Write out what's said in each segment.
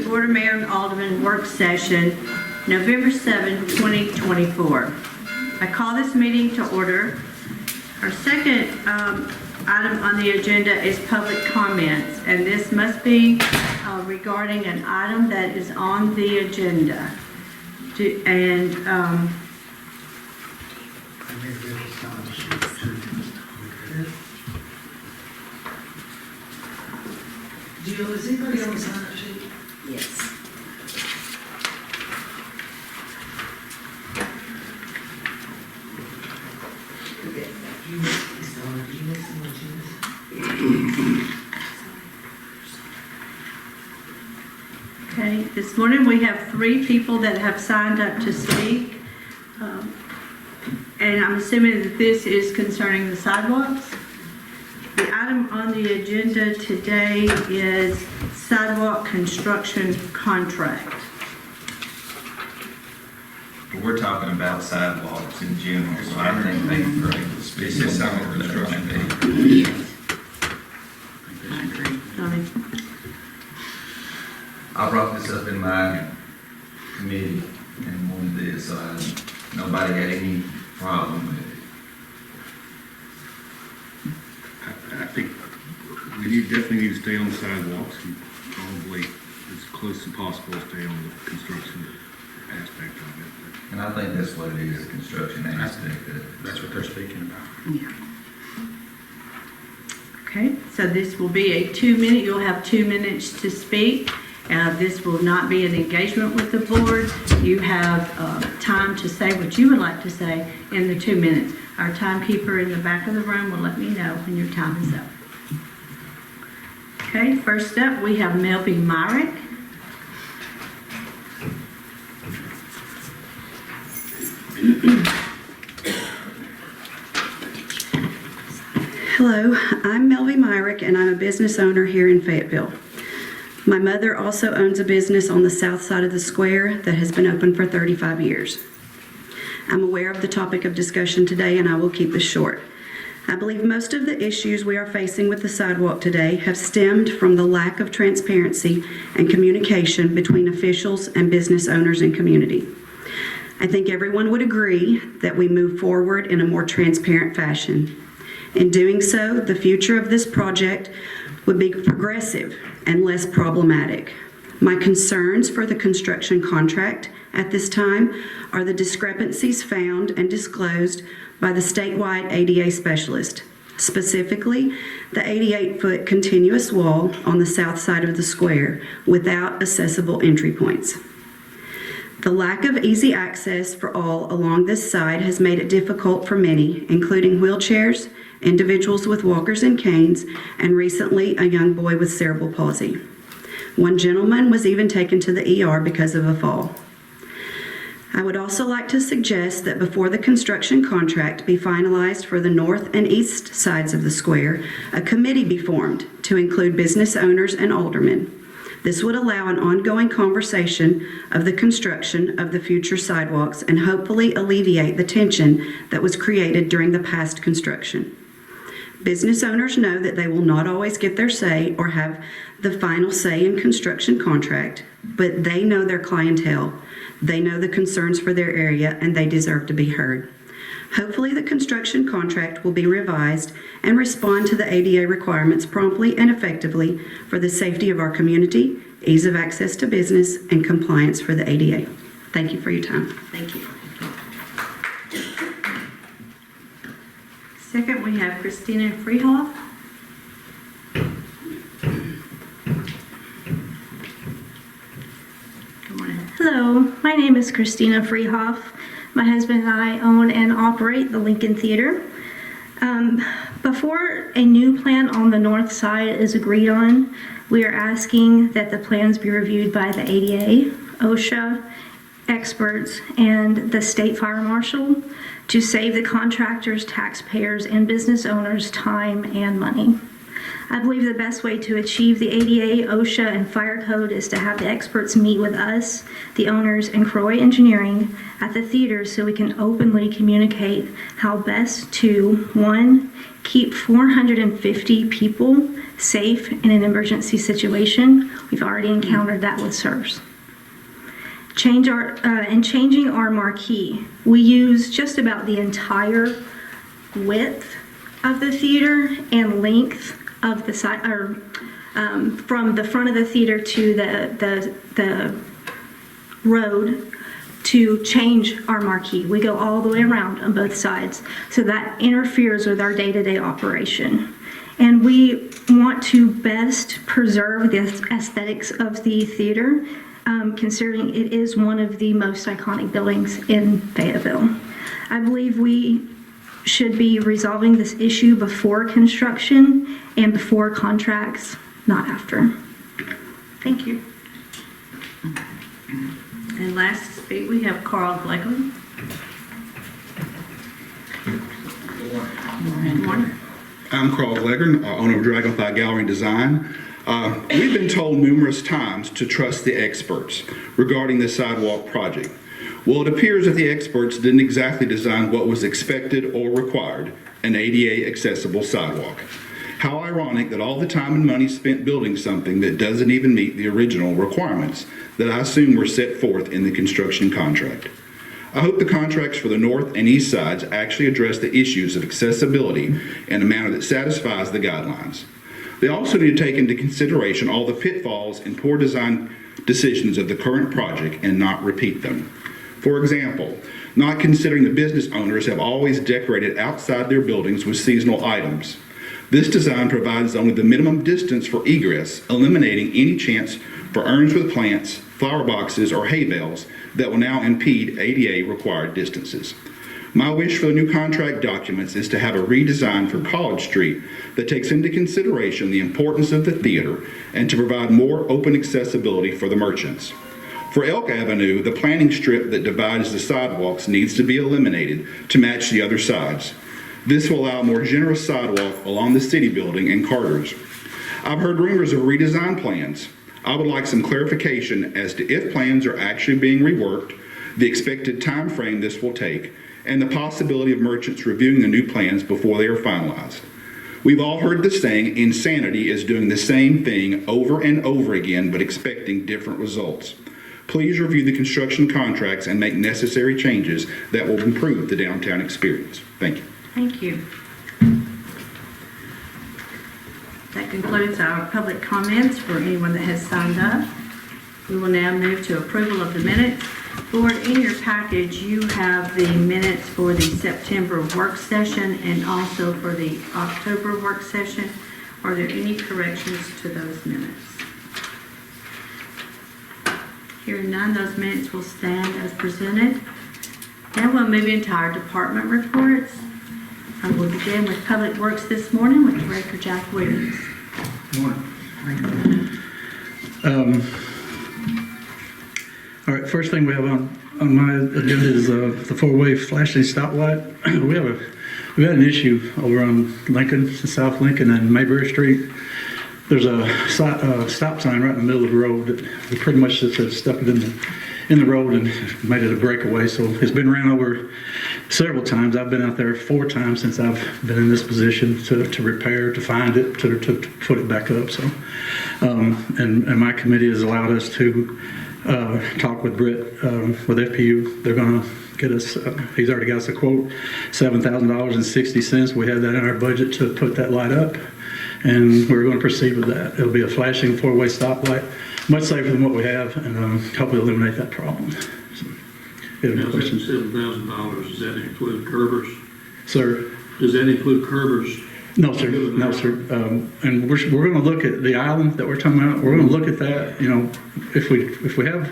Board of Mayor and Alderman work session, November 7, 2024. I call this meeting to order. Our second item on the agenda is public comments, and this must be regarding an item that is on the agenda. Is anybody on the sign-up sheet? Yes. Okay, this morning we have 3 people that have signed up to speak. And I'm assuming that this is concerning the sidewalks. The item on the agenda today is sidewalk construction contract. We're talking about sidewalks in general, so I think they can bring this is sidewalk construction. I agree. Tony? I brought this up in my committee and wanted this, so nobody had any problem with it. I think we definitely need to stay on the sidewalks and probably as close as possible stay on the construction aspect of it. And I think that's what it is, the construction aspect of it. That's what they're speaking about. Yeah. Okay, so this will be a 2-minute, you'll have 2 minutes to speak. This will not be an engagement with the board. You have time to say what you would like to say in the 2 minutes. Our timekeeper in the back of the room will let me know when your time is up. Okay, first up we have Melby Myrick. Hello, I'm Melby Myrick and I'm a business owner here in Fayetteville. My mother also owns a business on the south side of the square that has been open for 35 years. I'm aware of the topic of discussion today and I will keep this short. I believe most of the issues we are facing with the sidewalk today have stemmed from the lack of transparency and communication between officials and business owners and community. I think everyone would agree that we move forward in a more transparent fashion. In doing so, the future of this project would be progressive and less problematic. My concerns for the construction contract at this time are the discrepancies found and disclosed by the statewide ADA specialist, specifically the 88-foot continuous wall on the south side of the square without accessible entry points. The lack of easy access for all along this side has made it difficult for many, including wheelchairs, individuals with walkers and canes, and recently a young boy with cerebral palsy. One gentleman was even taken to the ER because of a fall. I would also like to suggest that before the construction contract be finalized for the north and east sides of the square, a committee be formed to include business owners and aldermen. This would allow an ongoing conversation of the construction of the future sidewalks and hopefully alleviate the tension that was created during the past construction. Business owners know that they will not always get their say or have the final say in construction contract, but they know their clientele, they know the concerns for their area, and they deserve to be heard. Hopefully the construction contract will be revised and respond to the ADA requirements promptly and effectively for the safety of our community, ease of access to business, and compliance for the ADA. Thank you for your time. Thank you. Second, we have Christina Freehoff. Good morning. Hello, my name is Christina Freehoff. My husband and I own and operate the Lincoln Theater. Before a new plan on the north side is agreed on, we are asking that the plans be reviewed by the ADA, OSHA, experts, and the state fire marshal to save the contractors, taxpayers, and business owners time and money. I believe the best way to achieve the ADA, OSHA, and fire code is to have the experts meet with us, the owners, and Croy Engineering at the theater so we can openly communicate how best to, one, keep 450 people safe in an emergency situation. We've already encountered that with SERS. Changing our marquee. We use just about the entire width of the theater and length of the side, from the front of the theater to the road to change our marquee. We go all the way around on both sides, so that interferes with our day-to-day operation. And we want to best preserve the aesthetics of the theater, considering it is one of the most iconic buildings in Fayetteville. I believe we should be resolving this issue before construction and before contracts, not after. Thank you. And last to speak, we have Carl Glegler. Good morning. I'm Carl Glegger, owner of Dragonfly Gallery and Design. We've been told numerous times to trust the experts regarding the sidewalk project. Well, it appears that the experts didn't exactly design what was expected or required, an ADA accessible sidewalk. How ironic that all the time and money spent building something that doesn't even meet the original requirements that I assume were set forth in the construction contract. I hope the contracts for the north and east sides actually address the issues of accessibility in a manner that satisfies the guidelines. They also need to take into consideration all the pitfalls and poor design decisions of the current project and not repeat them. For example, not considering the business owners have always decorated outside their buildings with seasonal items. This design provides only the minimum distance for egress, eliminating any chance for urns with plants, flower boxes, or hay bales that will now impede ADA required distances. My wish for the new contract documents is to have a redesign for College Street that takes into consideration the importance of the theater and to provide more open accessibility for the merchants. For Elk Avenue, the planting strip that divides the sidewalks needs to be eliminated to match the other sides. This will allow more generous sidewalk along the city building and Carter's. I've heard rumors of redesign plans. I would like some clarification as to if plans are actually being reworked, the expected time frame this will take, and the possibility of merchants reviewing the new plans before they are finalized. We've all heard the saying, insanity is doing the same thing over and over again but expecting different results. Please review the construction contracts and make necessary changes that will improve the downtown experience. Thank you. Thank you. That concludes our public comments for anyone that has signed up. We will now move to approval of the minutes. Board, in your package, you have the minutes for the September work session and also for the October work session. Are there any corrections to those minutes? Hearing none, those minutes will stand as presented. Now we'll move into our department reports. I will begin with Public Works this morning with Director Jack Williams. All right, first thing we have on my agenda is the four-way flashing stoplight. We've had an issue over on Lincoln, South Lincoln and Mayberry Street. There's a stop sign right in the middle of the road that pretty much just has stuck it in the road and made it a breakaway. So it's been ran over several times. I've been out there 4 times since I've been in this position to repair, to find it, to put it back up. So, and my committee has allowed us to talk with Britt with FPU. They're going to get us, he's already got us a quote, $7,000.60. We had that in our budget to put that light up, and we're going to proceed with that. It'll be a flashing 4-way stoplight, much safer than what we have, and hopefully eliminate that problem. So, you have any questions? $7,000, does that include curbers? Sir? Does that include curbers? No, sir. No, sir. And we're going to look at the island that we're talking about. We're going to look at that. You know, if we have,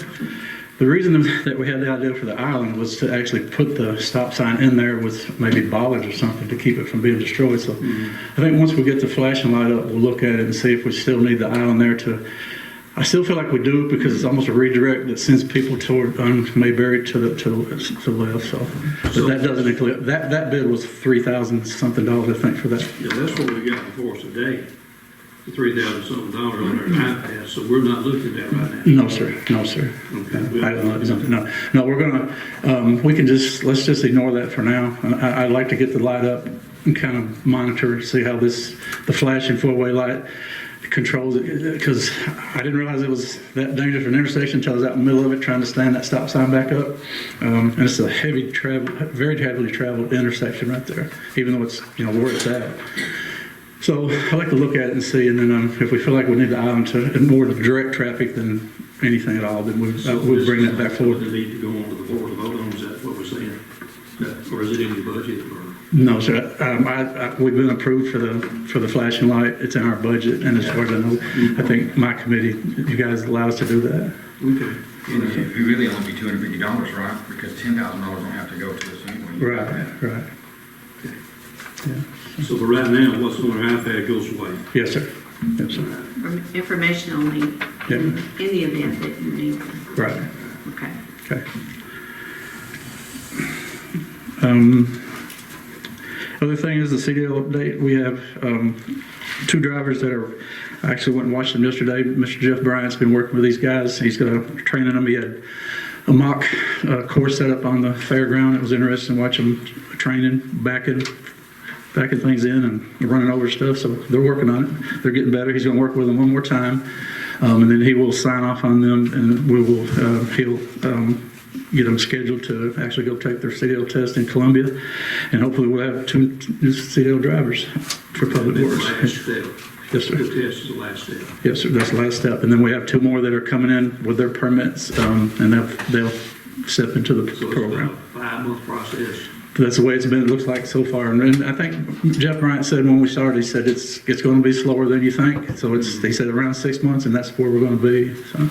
the reason that we had the idea for the island was to actually put the stop sign in there with maybe bollards or something to keep it from being destroyed. So I think once we get the flashing light up, we'll look at it and see if we still need the island there to. I still feel like we do because it's almost a redirect that sends people toward Mayberry to the left. So, but that doesn't include that bid was $3,000 something, I think, for that. Yeah, that's what we got before us today. $3,000 something on our iPad, so we're not looking at that right now. No, sir, no, sir. Okay. I don't know, no, we're gonna, we can just, let's just ignore that for now. I'd like to get the light up and kind of monitor, see how the flashing four-way light controls it, because I didn't realize it was that dangerous for an intersection until I was out in the middle of it trying to stand that stop sign back up. And it's a very heavily traveled intersection right there, even though it's, where it's at. So I like to look at it and see, and then if we feel like we need to island to more direct traffic than anything at all, then we'll bring that back forward. Would need to go on to the board to vote on, is that what we're saying? Or is it in your budget, or? No, sir. We've been approved for the flashing light. It's in our budget, and as far as I know, I think my committee, you guys allow us to do that. Okay. And it really only be $250, right? Because $10,000 don't have to go to us anyway. Right. Yeah. So for right now, what's on our iPad goes away. Yes, sir. Yes, sir. For information only, Yeah. in the event that you need them. Right. Okay. Okay. Other thing is the CDL update. We have 2 drivers that are, I actually went and watched them yesterday. Mr. Jeff Bryant's been working with these guys. He's got training them. He had a mock course set up on the fairground. It was interesting watching them training, backing things in and running over stuff. So they're working on it. They're getting better. He's going to work with them one more time. And then he will sign off on them, and he'll get them scheduled to actually go take their CDL test in Columbia, and hopefully we'll have 2 new CDL drivers for public works. Last step. Yes, sir. The test is the last step. Yes, sir. That's the last step, and then we have 2 more that are coming in with their permits, and they'll step into the So program. it's about a 5-month process. That's the way it's been. It looks like so far, and I think Jeff Bryant said when we started, he said it's going to be slower than you think. So he said around 6 months, and that's where we're going to be. So.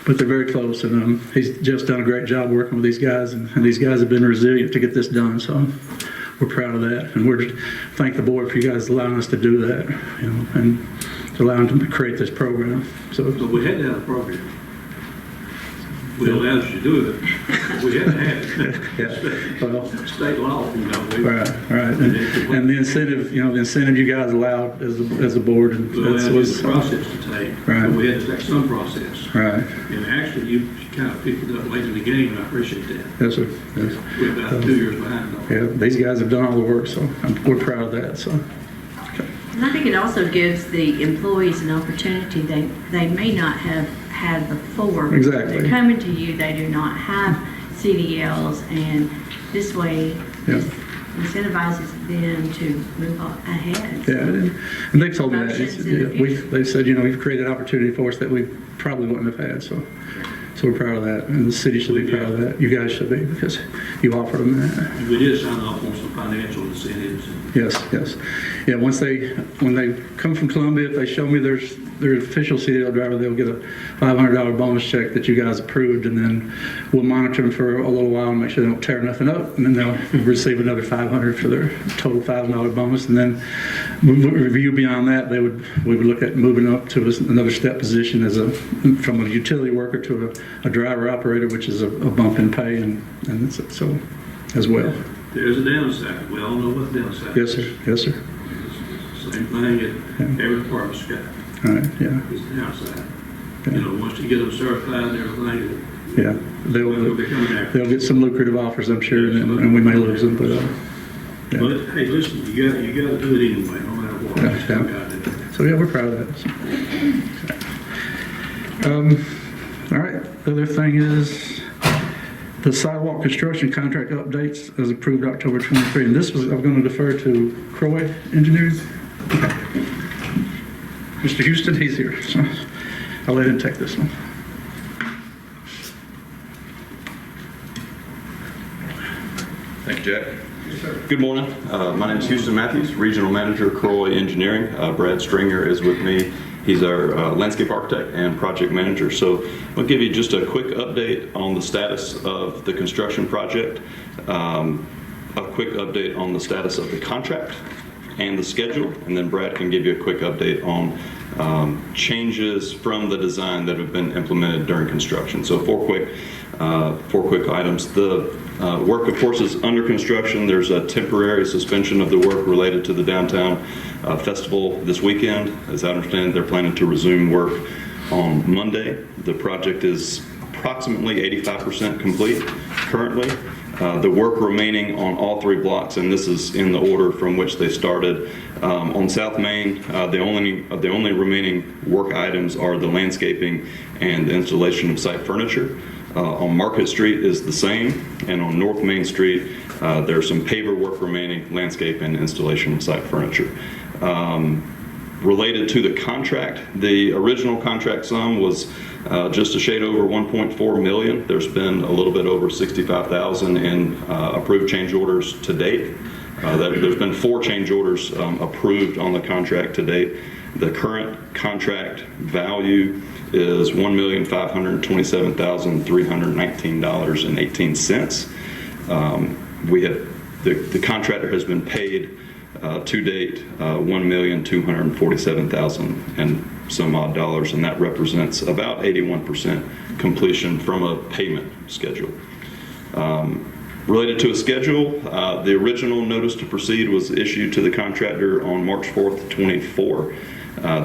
But they're very close, and he's just done a great job working with these guys, and these guys have been resilient to get this done, so we're proud of that. And we're thank the board for you guys allowing us to do that, and allowing them to create this program. So we had to have a program. We allowed you to do it. We had to have it. Yeah. Well, State law, right. And the incentive, you guys allowed as a board, and we allowed that's you what's the process to take. Right. But we had to take some process. right. And actually, you kind of picked it up late in the game, and I appreciate that. Yes, sir. Yes. We're about 2 years behind. Though. Yeah, these guys have done all the work, so we're proud of that. So. And I think it also gives the employees an opportunity they may not have had before. Exactly. They're coming to you, they do not have CDLs, and this way Yeah. incentivizes them to move ahead. Yeah, and they've told me that. Promotions in the future. They've said, you've created opportunity for us that we probably wouldn't have had, so we're proud of that, and the city should be proud of that. You guys should be, because you offered them that. And we did sign off on some financial incentives. Yes. Yeah, when they come from Columbia, if they show me their official CDL driver, they'll get a $500 bonus check that you guys approved, and then we'll monitor them for a little while and make sure they don't tear nothing up, and then they'll receive another $500 for their total $1,000 bonus, and then review beyond that, we would look at moving up to another step position from a utility worker to a driver operator, which is a bump in pay, and so as well. There's a downside. We all know what the downside Yes, is. sir. Yes, sir. Same thing at every department's got. All right. Yeah. It's the downside. Yeah. Once you get them certified and everything, Yeah. they'll be coming there. They'll get some lucrative offers, I'm sure, and we may lose them, but yeah. But hey, listen, you got to do it anyway, no matter what. Yeah, You still yeah. gotta do it. So yeah, we're proud of that. All right. The other thing is the sidewalk construction contract updates as approved October 23, and I'm going to defer to Croy Engineering. Mr. Houston, he's here, so I'll let him take this one. Thank you, Jack. Good morning. My name is Houston Matthews, Regional Manager, Croy Engineering. Brad Stringer is with me. He's our landscape architect and project manager. So I'll give you just a quick update on the status of the construction project, a quick update on the status of the contract and the schedule, and then Brad can give you a quick update on changes from the design that have been implemented during construction. So four quick items. The work, of course, is under construction. There's a temporary suspension of the work related to the downtown festival this weekend. As I understand, they're planning to resume work on Monday. The project is approximately 85% complete currently. The work remaining on all three blocks, and this is in the order from which they started. On South Main, the only remaining work items are the landscaping and the installation of site furniture. On Market Street is the same, and on North Main Street, there's some paver work remaining, landscape and installation of site furniture. Related to the contract, the original contract sum was just a shade over $1.4 million. There's been a little bit over $65,000 in approved change orders to date. There's been 4 change orders approved on the contract to date. The current contract value is $1,527,319.18. The contractor has been paid to date $1,247,000 and some odd dollars, and that represents about 81% completion from a payment schedule. Related to a schedule, the original notice to proceed was issued to the contractor on March 4th, 24.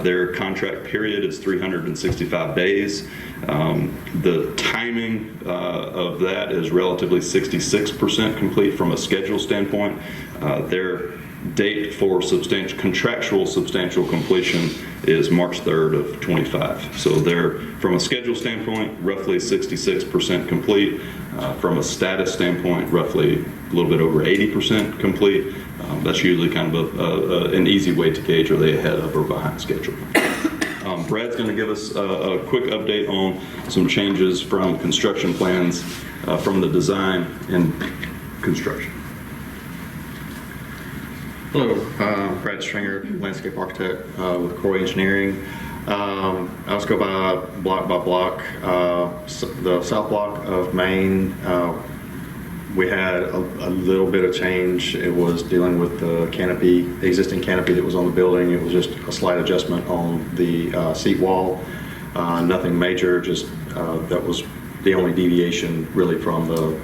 Their contract period is 365 days. The timing of that is relatively 66% complete from a schedule standpoint. Their date for contractual substantial completion is March 3rd of 25. So they're, from a schedule standpoint, roughly 66% complete. From a status standpoint, roughly a little bit over 80% complete. That's usually kind of an easy way to gauge, are they ahead of or behind schedule. Brad's going to give us a quick update on some changes from construction plans from the design and construction. Hello, Brad Stringer, landscape architect with Corey Engineering. I'll just go by block. The south block of Main, we had a little bit of change. It was dealing with the canopy, the existing canopy that was on the building. It was just a slight adjustment on the seat wall. Nothing major, just that was the only deviation really from the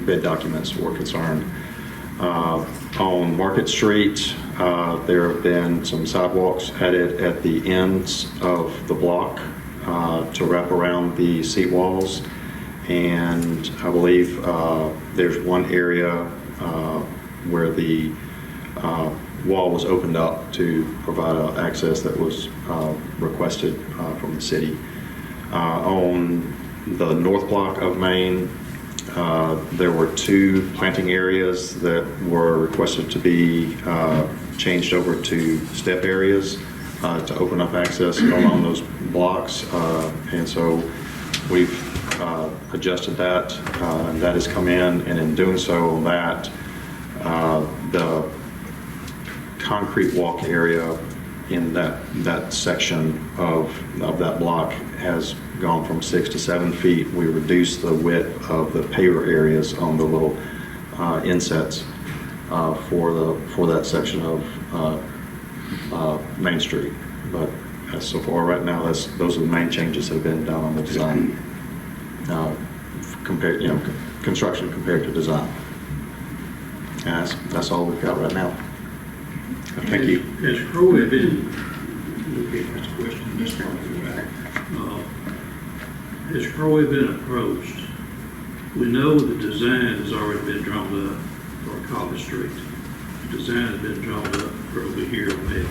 bid documents were concerned. On Market Street, there have been some sidewalks added at the ends of the block to wrap around the seat walls. And I believe there's one area where the wall was opened up to provide access that was requested from the city. On the north block of Main, there were 2 planting areas that were requested to be changed over to step areas to open up access along those blocks. And so we've adjusted that, and that has come in, and in doing so, that the concrete walk area in that section of that block has gone from 6 to 7 feet. We reduced the width of the paver areas on the little insets for that section of Main Street. But so far right now, those are the main changes that have been done on the design, construction compared to design. And that's all we've got right now. Thank you. Has Crowley been, okay, that's a question, this part of the back. Has Crowley been approached? We know the design has already been drawn up for College Street. The design has been drawn up for over here on it.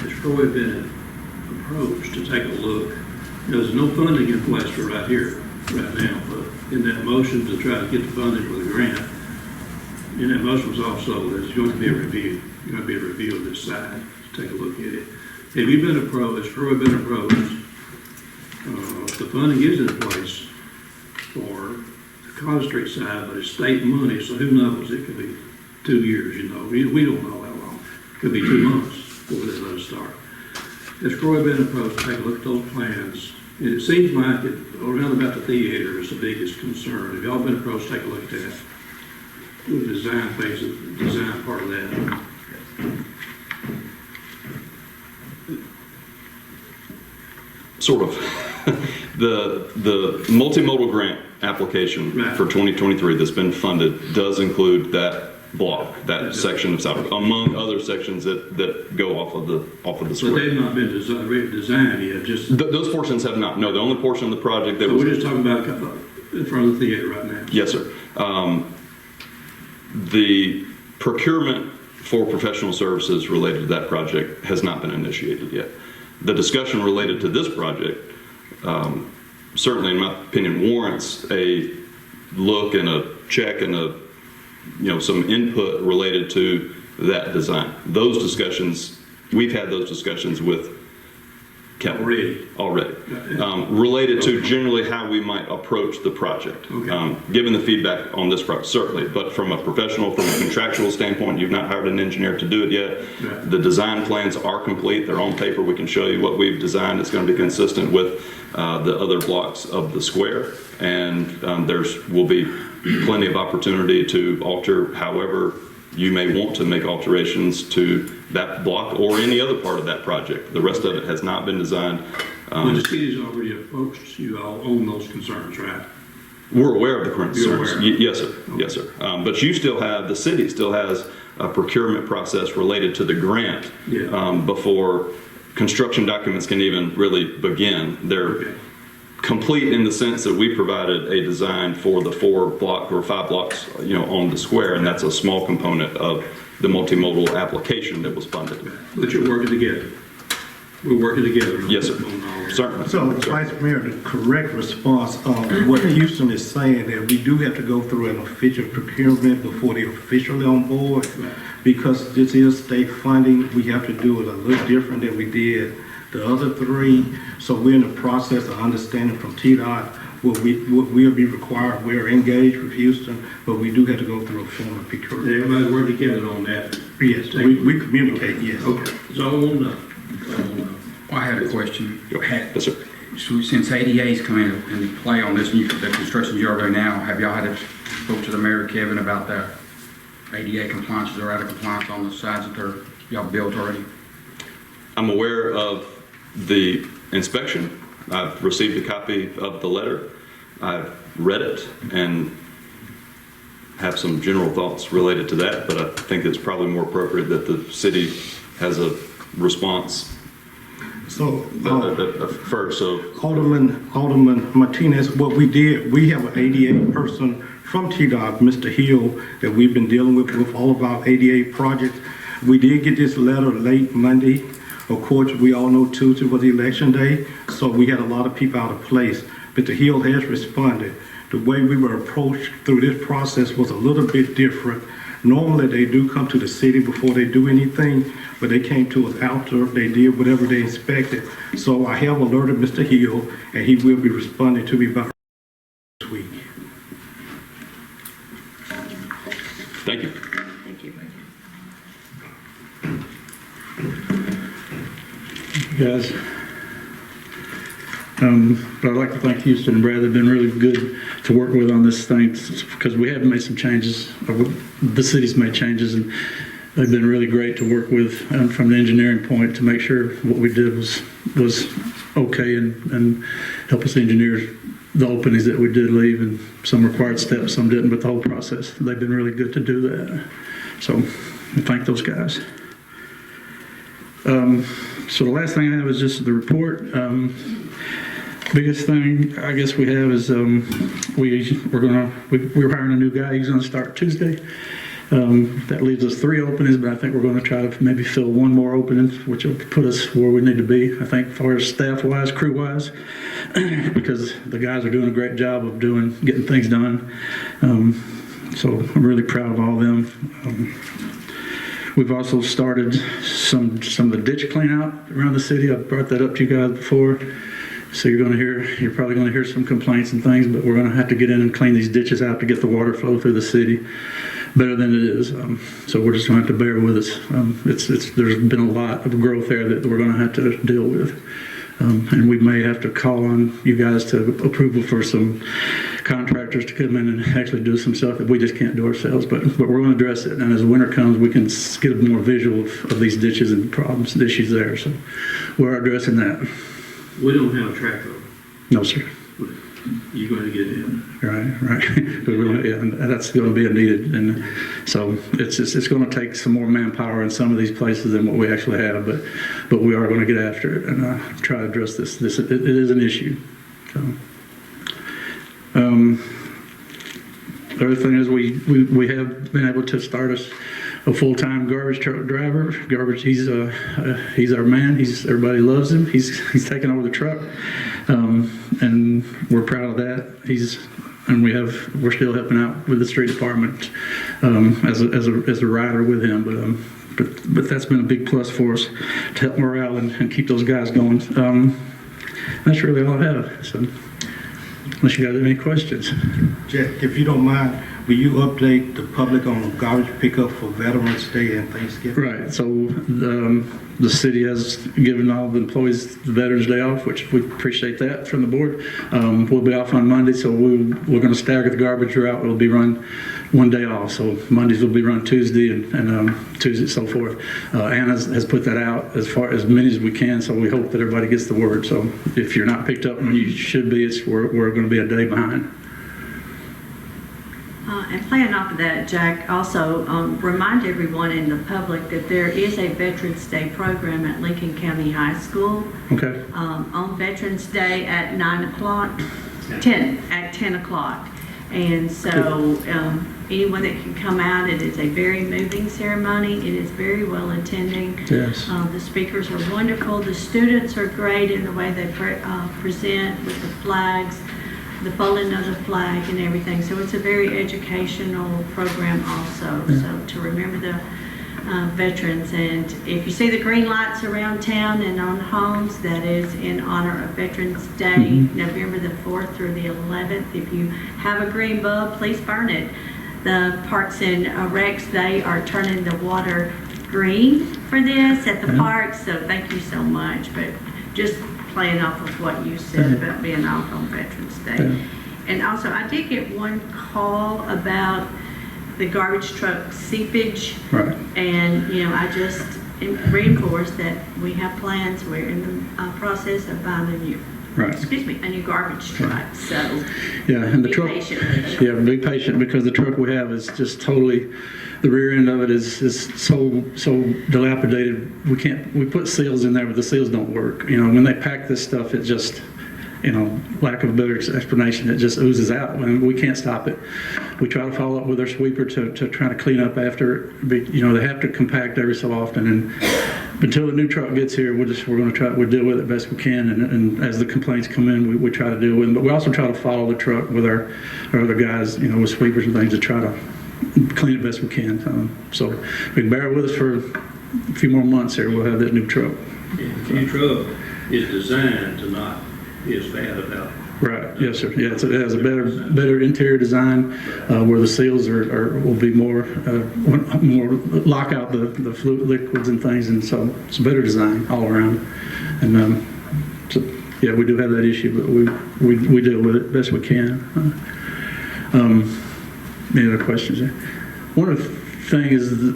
Has Crowley been approached to take a look? There's no funding in place for right here, right now, but in that motion to try to get the funding for the grant, in that motion was also there's going to be a review. There's going to be a review of this side to take a look at it. Have you been approached? Has Crowley been approached? The funding is in place for the College Street side, but it's state money, so who knows? It could be 2 years, you know. We don't know how long. It could be 2 months before they let us start. Has Crowley been approached to take a look at those plans? And it seems like around about the theater is the biggest concern. Have y'all been approached to take a look at that? The design phase, the design part of that. sort of. The multimodal grant application Right. for 2023 that's been funded does include that block, that section of sidewalk, among other sections that go off of the So square. they've not been redesigned yet, just, Those portions have not. No, the only portion of the project that so was. we're just talking about in front of the theater right now. Yes, sir. The procurement for professional services related to that project has not been initiated yet. The discussion related to this project, certainly in my opinion, warrants a look and a check and some input related to that design. Those discussions, we've had those discussions with Kevin. Already. Related to generally how we might approach the project. Okay. Given the feedback on this project, certainly, but from a contractual standpoint, you've not hired an engineer to do it yet. Right. The design plans are complete. They're on paper. We can show you what we've designed. It's going to be consistent with the other blocks of the square. And will be plenty of opportunity to alter however you may want to make alterations to that block or any other part of that project. The rest of it has not been designed. But the city's already approached you all on those concerns, right? We're aware of the current You're concerns. aware? Yes, sir. Yes, sir. But the city still has a procurement process related to the grant Yeah. before construction documents can even really begin. They're Okay. complete in the sense that we provided a design for the 4 block or 5 blocks, on the square, and that's a small component of the multimodal application that was funded. But you're working together. We're working together. Yes, sir. on all that. Certainly. So, Vice Mayor, the correct response of what Houston is saying, that we do have to go through an official procurement before they're officially on board. Right. Because this is state funding, we have to do it a little different than we did the other 3. So we're in the process of understanding from TDOT what will be required. We're engaged with Houston, but we do have to go through a form of procurement. Everybody work together on that. Yes, we communicate, yes. Okay. So I want to know. I had a question. Yes, sir. So since ADA's come into play on this, the construction yard right now, have y'all had to spoke to the mayor, Kevin, about that ADA compliances or out of compliance on the sides that y'all built already? I'm aware of the inspection. I've received a copy of the letter. I've read it and have some general thoughts related to that, but I think it's probably more appropriate that the city has a response So, first. So Alderman Martinez, what we did, we have an ADA person from TDOT, Mr. Hill, that we've been dealing with all of our ADA projects. We did get this letter late Monday. Of course, we all know Tuesday was election day, so we had a lot of people out of place. Mr. Hill has responded. The way we were approached through this process was a little bit different. Normally, they do come to the city before they do anything, but they came to us after they did whatever they inspected. So I have alerted Mr. Hill, and he will be responding to me about this week. thank you. Thank you. Guys. But I'd like to thank Houston and Brad. They've been really good to work with on this thing because we have made some changes. The city's made changes, and they've been really great to work with from the engineering point to make sure what we did was okay and help us engineer the openings that we did leave, and some required steps, some didn't, but the whole process. They've been really good to do that. So I thank those guys. So the last thing I have is just the report. Biggest thing I guess we have is we're hiring a new guy. He's going to start Tuesday. That leaves us 3 openings, but I think we're going to try to maybe fill 1 more opening, which will put us where we need to be, I think, as far as staff-wise, crew-wise, because the guys are doing a great job of getting things done. So I'm really proud of all of them. We've also started some of the ditch clean out around the city. I've brought that up to you guys before. So you're probably going to hear some complaints and things, but we're going to have to get in and clean these ditches out to get the water flow through the city better than it is. So we're just going to have to bear with us. There's been a lot of growth there that we're going to have to deal with. And we may have to call on you guys to approval for some contractors to come in and actually do some stuff that we just can't do ourselves. But we're going to address it. And as winter comes, we can get a more visual of these ditches and problems, the issues there. So we're addressing that. We don't have a track of No, sir. you're going to get in. Right. Yeah, and that's going to be needed, and so it's going to take some more manpower in some of these places than what we actually have, but we are going to get after it and try to address this. It is an issue. So, the other thing is we have been able to start a full-time garbage truck driver. He's our man. Everybody loves him. He's taking over the truck, and we're proud of that. We're still helping out with the street department as a rider with him. But that's been a big plus for us to help morale and keep those guys going. That's really all I have. So, unless you got any questions. Jack, if you don't mind, will you update the public on garbage pickup for Veterans Day and Thanksgiving? Right. So the city has given all the employees the Veterans Day off, which we appreciate that from the board. We'll be off on Monday, so we're going to stagger the garbage route. It'll be run one day off. So Mondays will be run Tuesday and Tuesday, so forth. Anna has put that out as many as we can, so we hope that everybody gets the word. So if you're not picked up when you should be, we're going to be a day behind. And playing off of that, Jack, also remind everyone in the public that there is a Veterans Day program at Lincoln County High School. Okay. On Veterans Day at 9 o'clock, 10 o'clock. And so anyone that can come out, it is a very moving ceremony. It is very well attending. Yes. The speakers are wonderful. The students are great in the way they present with the flags, the folding of the flag and everything. So it's a very educational program also. Yeah. So to remember the veterans. And if you see the green lights around town and on homes, that is in honor of Veterans Day, November the 4th through the 11th. If you have a green bulb, please burn it. The Parks and Recs, they are turning the water green for this at the parks. So thank you so much. But just playing off of what you said about being off on Veterans Day. And also, I did get one call about the garbage truck seepage. Right. And, I just reinforce that we have plans. We're in the process of buying a new garbage truck. So, and the truck, patient. be patient, because the truck we have is just totally, the rear end of it is so dilapidated. We put seals in there, but the seals don't work. When they pack this stuff, it just, lack of a better explanation, it just oozes out, and we can't stop it. We try to follow up with our sweeper to try to clean up after it. They have to compact every so often, and until the new truck gets here, we'll deal with it best we can, and as the complaints come in, we try to deal with them. But we also try to follow the truck with our other guys, with sweepers and things, to try to clean it best we can. So if you can bear with us for a few more months here, we'll have that new truck. The new truck is designed to not be as bad about. Right. Yes, sir. Yeah, it has a better interior design where the seals will be more lock out the fluid liquids and things, and so it's a better design all around. And we do have that issue, but we deal with it best we can. Any other questions? One of the things is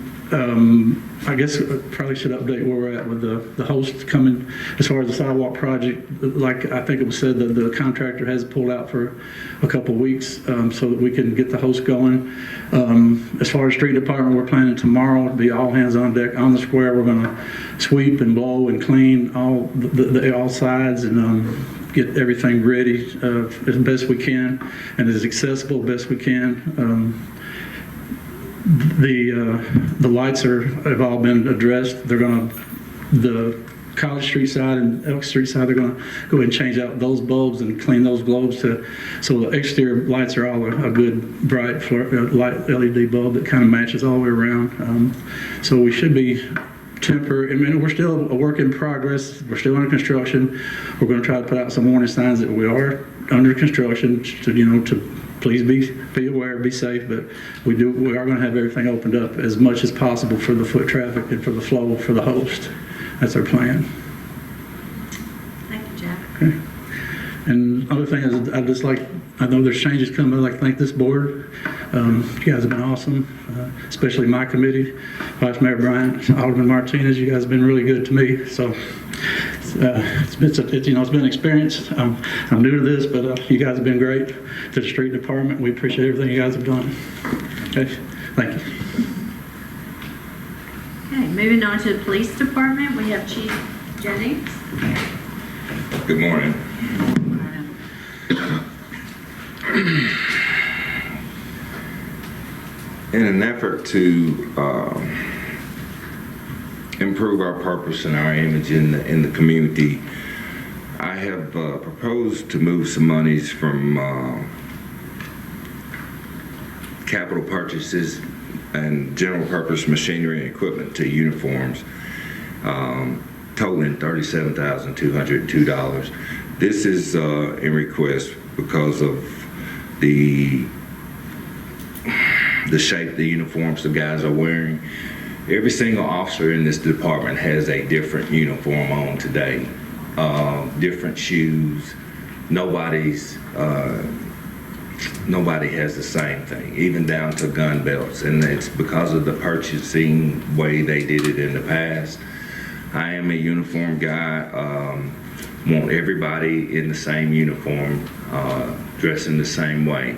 I guess I probably should update where we're at with the host coming as far as the sidewalk project. Like I think it was said that the contractor has pulled out for a couple of weeks so that we can get the host going. As far as street department, we're planning tomorrow to be all hands on deck on the square. We're going to sweep and blow and clean all sides and get everything ready as best we can and as accessible best we can. The lights have all been addressed. They're going to, the College Street side and Elk Street side, they're going to go ahead and change out those bulbs and clean those globes so the exterior lights are all a good bright light LED bulb that kind of matches all the way around. So we should be temporary. I mean, we're still a work in progress. We're still under construction. We're going to try to put out some warning signs that we are under construction to please be aware, be safe, but we are going to have everything opened up as much as possible for the foot traffic and for the flow for the host. That's our plan. Thank you, Jack. Okay. And other thing is, I know there's changes coming. I'd like to thank this board. You guys have been awesome, especially my committee, Vice Mayor Bryant, Alderman Martinez. You guys have been really good to me. So it's been an experience. I'm new to this, but you guys have been great to the street department. We appreciate everything you guys have done. Okay, thank you. Okay, moving on to the police department, we have Chief Jennings. Good morning. In an effort to improve our purpose and our image in the community, I have proposed to move some monies from capital purchases and general purpose machinery and equipment to uniforms, totaling $37,202. This is in request because of the shape the uniforms the guys are wearing. Every single officer in this department has a different uniform on today, different shoes. Nobody has the same thing, even down to gun belts, and it's because of the purchasing way they did it in the past. I am a uniform guy, want everybody in the same uniform, dressing the same way.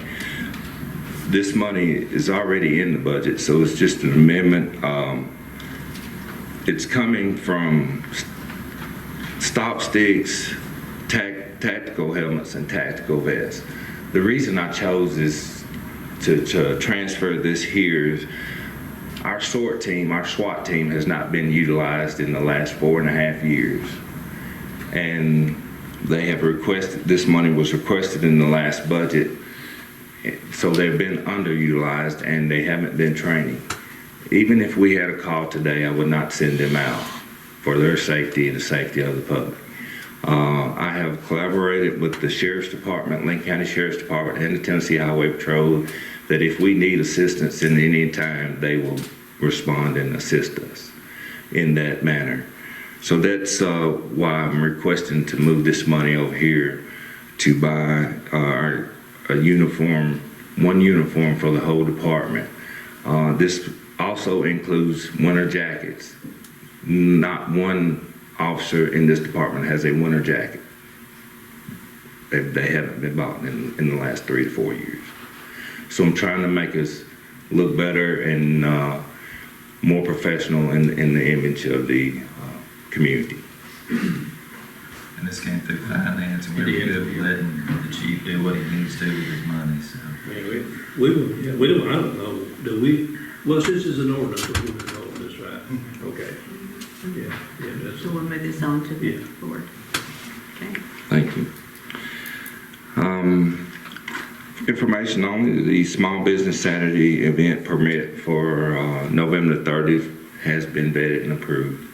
This money is already in the budget, so it's just an amendment. It's coming from stop sticks, tactical helmets, and tactical vests. The reason I chose this to transfer this here is our SWAT team has not been utilized in the last 4.5 years. And they have requested, this money was requested in the last budget, so they've been underutilized and they haven't been training. Even if we had a call today, I would not send them out for their safety and the safety of the public. I have collaborated with the Sheriff's Department, Lincoln County Sheriff's Department, and the Tennessee Highway Patrol that if we need assistance in any time, they will respond and assist us in that manner. So that's why I'm requesting to move this money over here to buy a uniform, one uniform for the whole department. This also includes winter jackets. Not one officer in this department has a winter jacket. They haven't been bought in the last 3 to 4 years. So I'm trying to make us look better and more professional in the image of the community. And this came through finance, and we were good with letting the chief do what he needs to with his money, so. We don't, I don't know, do we, well, since it's an ordinance, we would know this, right? Okay. Yeah, that's. So we'll move this on to the Yeah. board. Okay. Thank you. Information on the Small Business Saturday event permit for November 30th has been vetted and approved.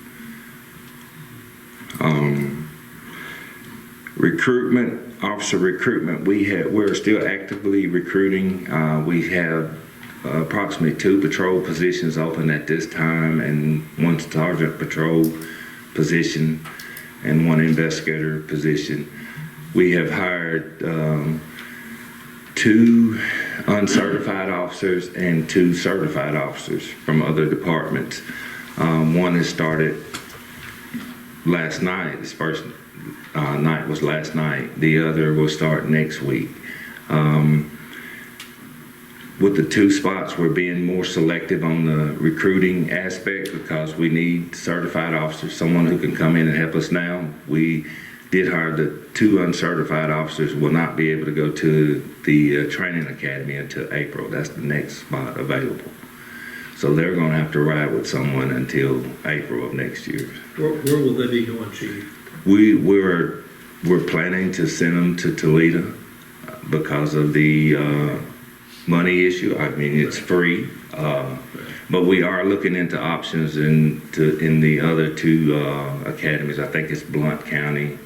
Recruitment, officer recruitment, we're still actively recruiting. We have approximately 2 patrol positions open at this time and 1 sergeant patrol position and 1 investigator position. We have hired 2 uncertified officers and 2 certified officers from other departments. One has started last night. His first night was last night. The other will start next week. With the 2 spots, we're being more selective on the recruiting aspect because we need certified officers, someone who can come in and help us now. We did hire the 2 uncertified officers, will not be able to go to the training academy until April. That's the next spot available. So they're going to have to ride with someone until April of next year. Where will they be going, Chief? We're planning to send them to Toledo because of the money issue. I mean, it's free, but we are looking into options in the other 2 academies. I think it's Blount County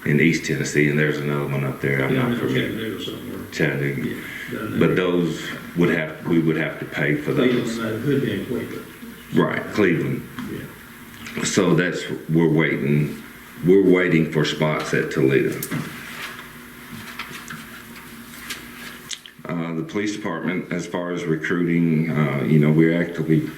in East Tennessee, and there's another one up there. I'm not familiar. Chattanooga. Yeah, But those we would have to pay for those. Cleveland, could be in Cleveland. Right, Cleveland. Yeah. So that's, we're waiting for spots at Toledo. The police department, as far as recruiting, we're actively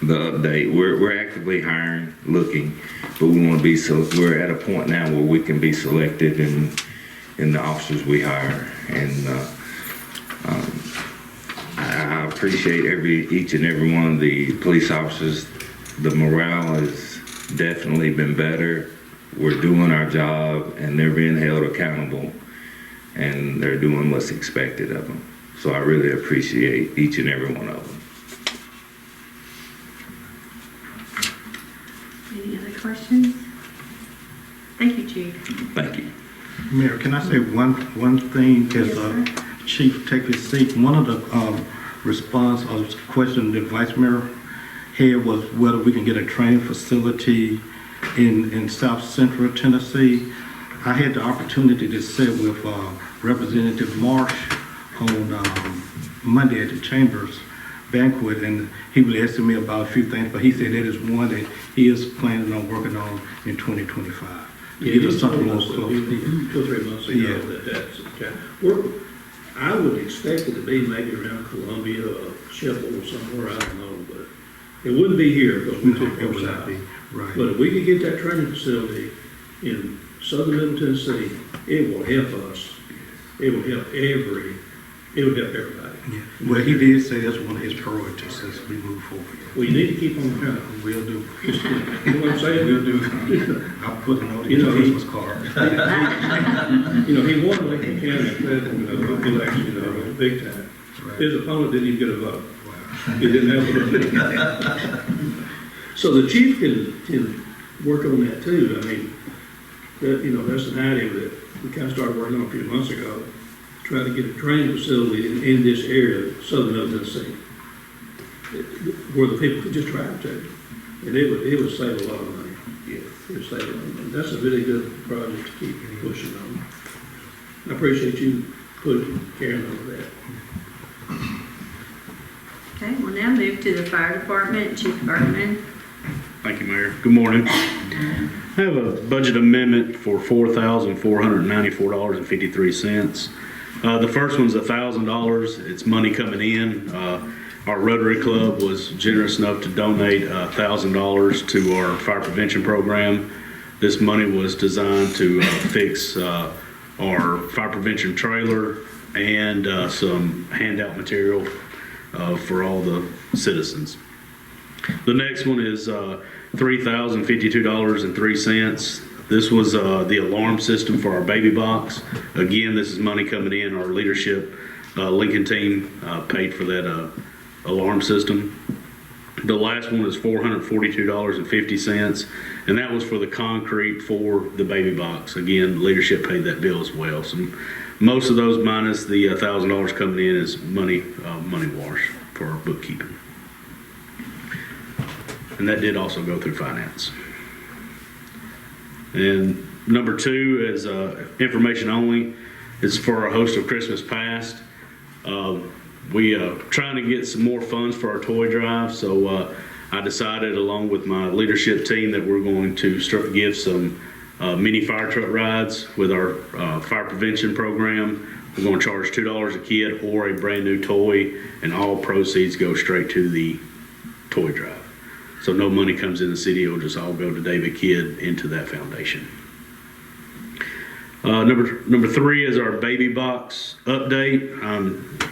the update. We're actively hiring, looking, but we want to be, so we're at a point now where we can be selective in the officers we hire. And I appreciate each and every one of the police officers. The morale has definitely been better. We're doing our job, and they're being held accountable, and they're doing what's expected of them. So I really appreciate each and every one of them. Any other questions? Thank you, Chief. Thank you. Mayor, can I say one thing as Chief take his seat? One of the response or question the Vice Mayor had was whether we can get a training facility in South Central Tennessee. I had the opportunity to sit with Representative Marsh on Monday at the Chamber's banquet, and he was asking me about a few things, but he said that is one that he is planning on working on in 2025. Yeah, Give us something more close. 2 or 3 months ago, that's okay. I would expect it to be maybe around Columbia or Sheffield or somewhere, I don't know, but it wouldn't be here because we took It would those not out. be, right. But if we could get that training facility in southern Middle Tennessee, it will help us. It will help everybody. Yeah. Well, he did say that's one of his priorities as we move forward. We need to keep on trying. We'll do. You know what I'm saying? We'll do. I'll put a note in You know, the Christmas card. You know, he won Lincoln County federal election, big time. Right. His opponent didn't even get a vote. Wow. He didn't have a vote. So the chief can work on that too. I mean, that's an idea that we kind of started working on a few months ago. Try to get a training facility in this area, southern Middle Tennessee, where the people could just drive to. And it would save a lot of money. Yeah. It would save a lot of money. That's a really good project to keep pushing on. I appreciate you putting Karen over that. Okay, we'll now move to the fire department. Chief Bergman. Thank you, Mayor. Good morning. I have a budget amendment for $4,494.53. The first one's $1,000. It's money coming in. Our Rotary Club was generous enough to donate $1,000 to our fire prevention program. This money was designed to fix our fire prevention trailer and some handout material for all the citizens. The next one is $3,052.03. This was the alarm system for our baby box. Again, this is money coming in. Our leadership Lincoln team paid for that alarm system. The last one is $442.50, and that was for the concrete for the baby box. Again, leadership paid that bill as well. So most of those minus the $1,000 coming in is money wash for our bookkeeping. And that did also go through finance. And number 2 is information only. It's for a host of Christmas past. We are trying to get some more funds for our toy drive, so I decided along with my leadership team that we're going to give some mini fire truck rides with our fire prevention program. We're going to charge $2 a kid or a brand new toy, and all proceeds go straight to the toy drive. So no money comes in the city, it'll just all go to David Kidd into that foundation. Number 3 is our baby box update.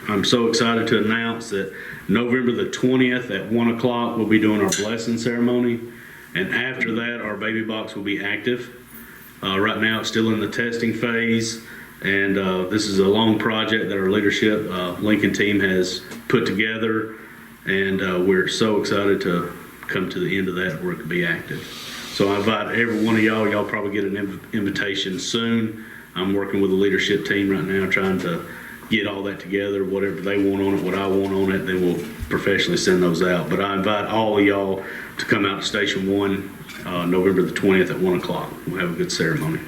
I'm so excited to announce that November the 20th at 1 o'clock we'll be doing our blessing ceremony, and after that our baby box will be active. Right now it's still in the testing phase, and this is a long project that our leadership Lincoln team has put together, and we're so excited to come to the end of that where it could be active. So I invite every one of y'all probably get an invitation soon. I'm working with the leadership team right now trying to get all that together, whatever they want on it, what I want on it, then we'll professionally send those out. But I invite all of y'all to come out to Station 1 November the 20th at 1 o'clock. We'll have a good ceremony.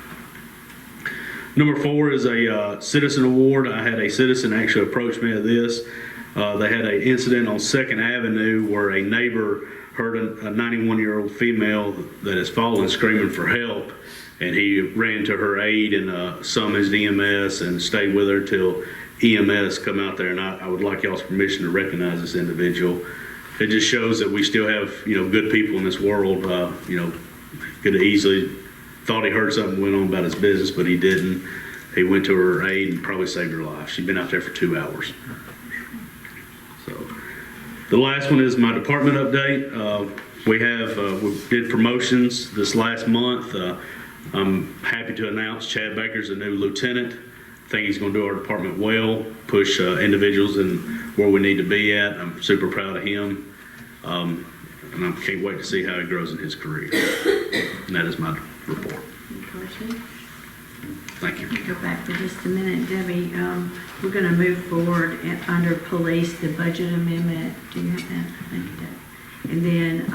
Number 4 is a citizen award. I had a citizen actually approach me at this. They had an incident on 2nd Avenue where a neighbor heard a 91-year-old female that has fallen screaming for help, and he ran to her aid and summoned EMS and stayed with her till EMS come out there. And I would like y'all's permission to recognize this individual. it just shows that we still have, good people in this world. Could have easily thought he heard something went on about his business, but he didn't. He went to her aid and probably saved her life. She'd been out there for 2 hours. So the last one is my department update. We did promotions this last month. I'm happy to announce Chad Baker's a new lieutenant. I think he's going to do our department well, push individuals in where we need to be at. I'm super proud of him. And I can't wait to see how he grows in his career. And that is my report. Any questions? Thank you. Go back for just a minute, Debbie. We're going to move forward under police, the budget amendment. Do you have that? Thank you, Deb. And then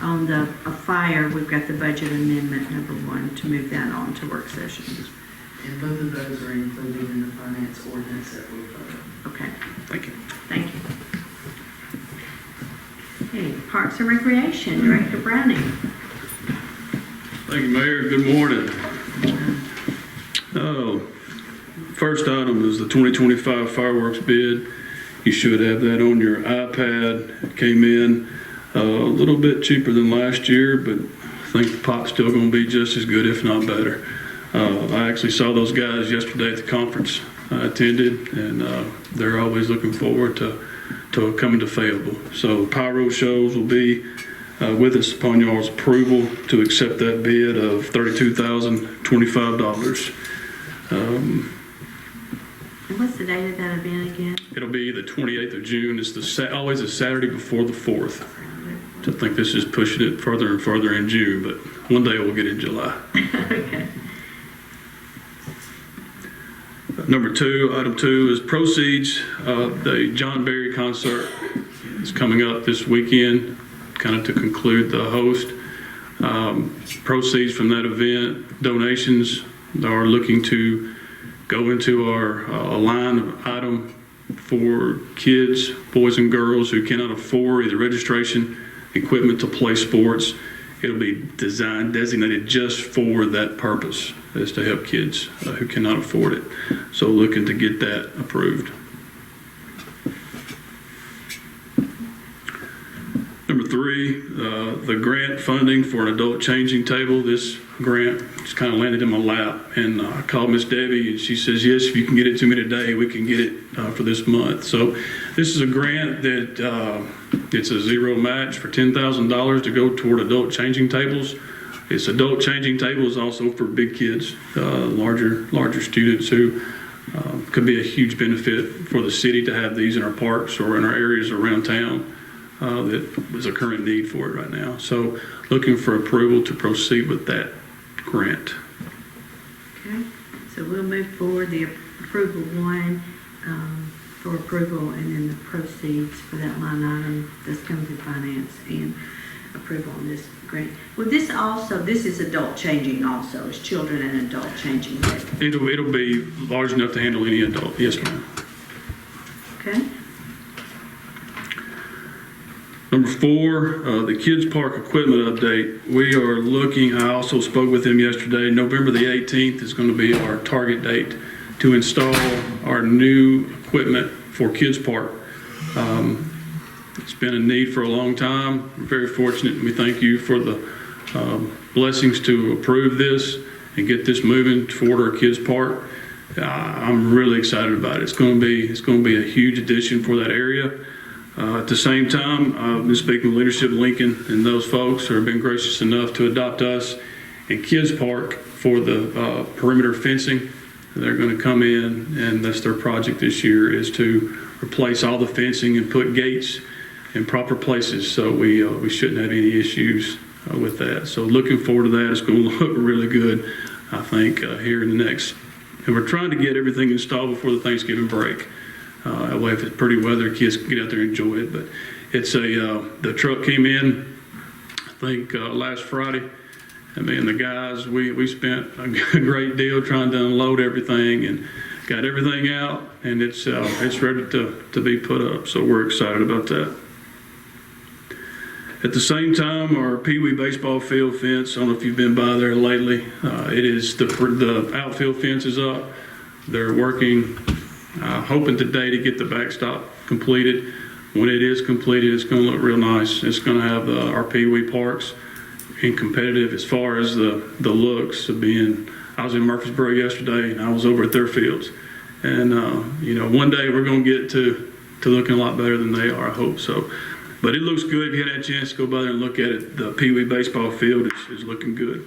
on the fire, we've got the budget amendment number 1 to move that on to work sessions. And both of those are included in the finance ordinance that we'll vote on. Okay. Thank you. Thank you. Okay, Parks and Recreation, Director Browning. Thank you, Mayor. Good morning. First item is the 2025 fireworks bid. You should have that on your iPad. It came in a little bit cheaper than last year, but I think the pop's still going to be just as good, if not better. I actually saw those guys yesterday at the conference I attended, and they're always looking forward to coming to Fayetteville. So pyro shows will be with us upon y'all's approval to accept that bid of $32,025. And what's the date of that event again? It'll be the 28th of June. It's always a Saturday before the 4th. I think this is pushing it further and further in June, but one day we'll get in July. Okay. Item 2 is proceeds. The John Berry concert is coming up this weekend, kind of to conclude the host. Proceeds from that event, donations are looking to go into our line item for kids, boys and girls who cannot afford either registration, equipment to play sports. It'll be designated just for that purpose, is to help kids who cannot afford it. So looking to get that approved. Number 3, the grant funding for an adult changing table. This grant just kind of landed in my lap, and I called Miss Debbie, and she says, yes, if you can get it to me today, we can get it for this month. So this is a grant that it's a zero match for $10,000 to go toward adult changing tables. It's adult changing tables also for big kids, larger students who could be a huge benefit for the city to have these in our parks or in our areas around town. That is a current need for it right now. So looking for approval to proceed with that grant. Okay, so we'll move forward the approval 1 for approval, and then the proceeds for that line item that's coming through finance and approval on this grant. Well, this is adult changing also, it's children and adult changing. It'll be large enough to handle any adult. Yes, ma'am. Okay. Number 4, the Kids Park equipment update. We are looking, I also spoke with them yesterday, November the 18th is going to be our target date to install our new equipment for Kids Park. It's been a need for a long time. We're very fortunate, and we thank you for the blessings to approve this and get this moving toward our Kids Park. I'm really excited about it. It's going to be a huge addition for that area. At the same time, I've been speaking with Leadership Lincoln and those folks who have been gracious enough to adopt us in Kids Park for the perimeter fencing. They're going to come in, and that's their project this year, is to replace all the fencing and put gates in proper places. So we shouldn't have any issues with that. So looking forward to that. It's going to look really good, I think, here in the next. And we're trying to get everything installed before the Thanksgiving break. That way, if it's pretty weather, kids can get out there and enjoy it. But it's the truck came in, I think, last Friday. I mean, the guys, we spent a great deal trying to unload everything and got everything out, and it's ready to be put up. So we're excited about that. At the same time, our Pee Wee baseball field fence, I don't know if you've been by there lately, it is the outfield fence is up. They're working, hoping today to get the backstop completed. when it is completed, it's going to look real nice. It's going to have our Pee Wee parks and competitive as far as the looks of being. I was in Murfreesboro yesterday, and I was over at their fields. And, one day we're going to get to looking a lot better than they are, I hope so. But it looks good. If you had a chance to go by there and look at it, the Pee Wee baseball field is looking good.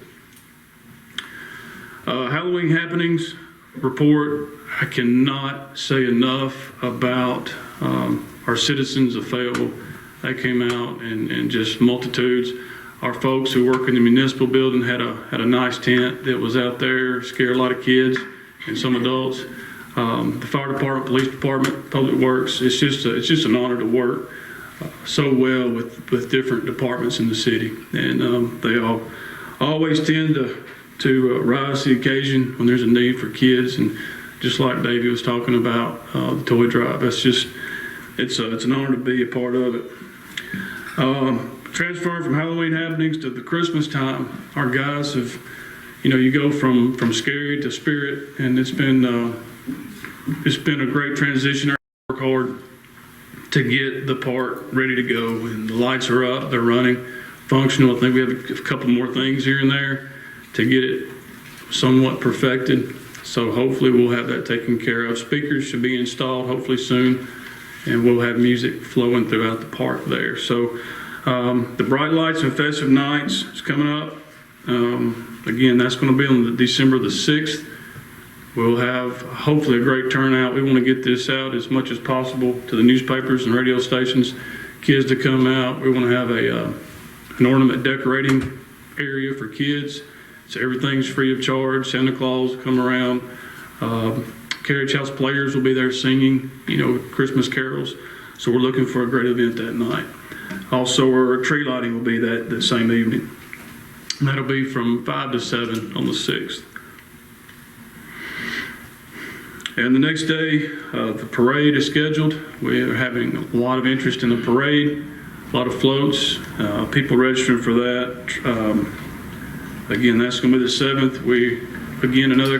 Halloween happenings report. I cannot say enough about our citizens of Fayetteville. They came out and just multitudes. Our folks who work in the municipal building had a nice tent that was out there, scared a lot of kids and some adults. The fire department, police department, public works. It's just an honor to work so well with different departments in the city, and they all always tend to rise to the occasion when there's a need for kids. And just like Davey was talking about the toy drive, it's an honor to be a part of it. Transferring from Halloween happenings to the Christmas time, our guys have, you go from scary to spirit, and it's been a great transition. I work hard to get the park ready to go, and the lights are up, they're running, functional. I think we have a couple more things here and there to get it somewhat perfected. So hopefully we'll have that taken care of. Speakers should be installed hopefully soon, and we'll have music flowing throughout the park there. So the bright lights and festive nights is coming up. Again, that's going to be on December the 6th. We'll have hopefully a great turnout. We want to get this out as much as possible to the newspapers and radio stations, kids to come out. We want to have an ornament decorating area for kids. So everything's free of charge. Santa Claus will come around. Carriage House players will be there singing, Christmas carols. So we're looking for a great event that night. Also, our tree lighting will be that same evening. And that'll be from 5 to 7 on the 6th. And the next day, the parade is scheduled. We are having a lot of interest in the parade, a lot of floats, people registering for that. Again, that's going to be the 7th. Again, another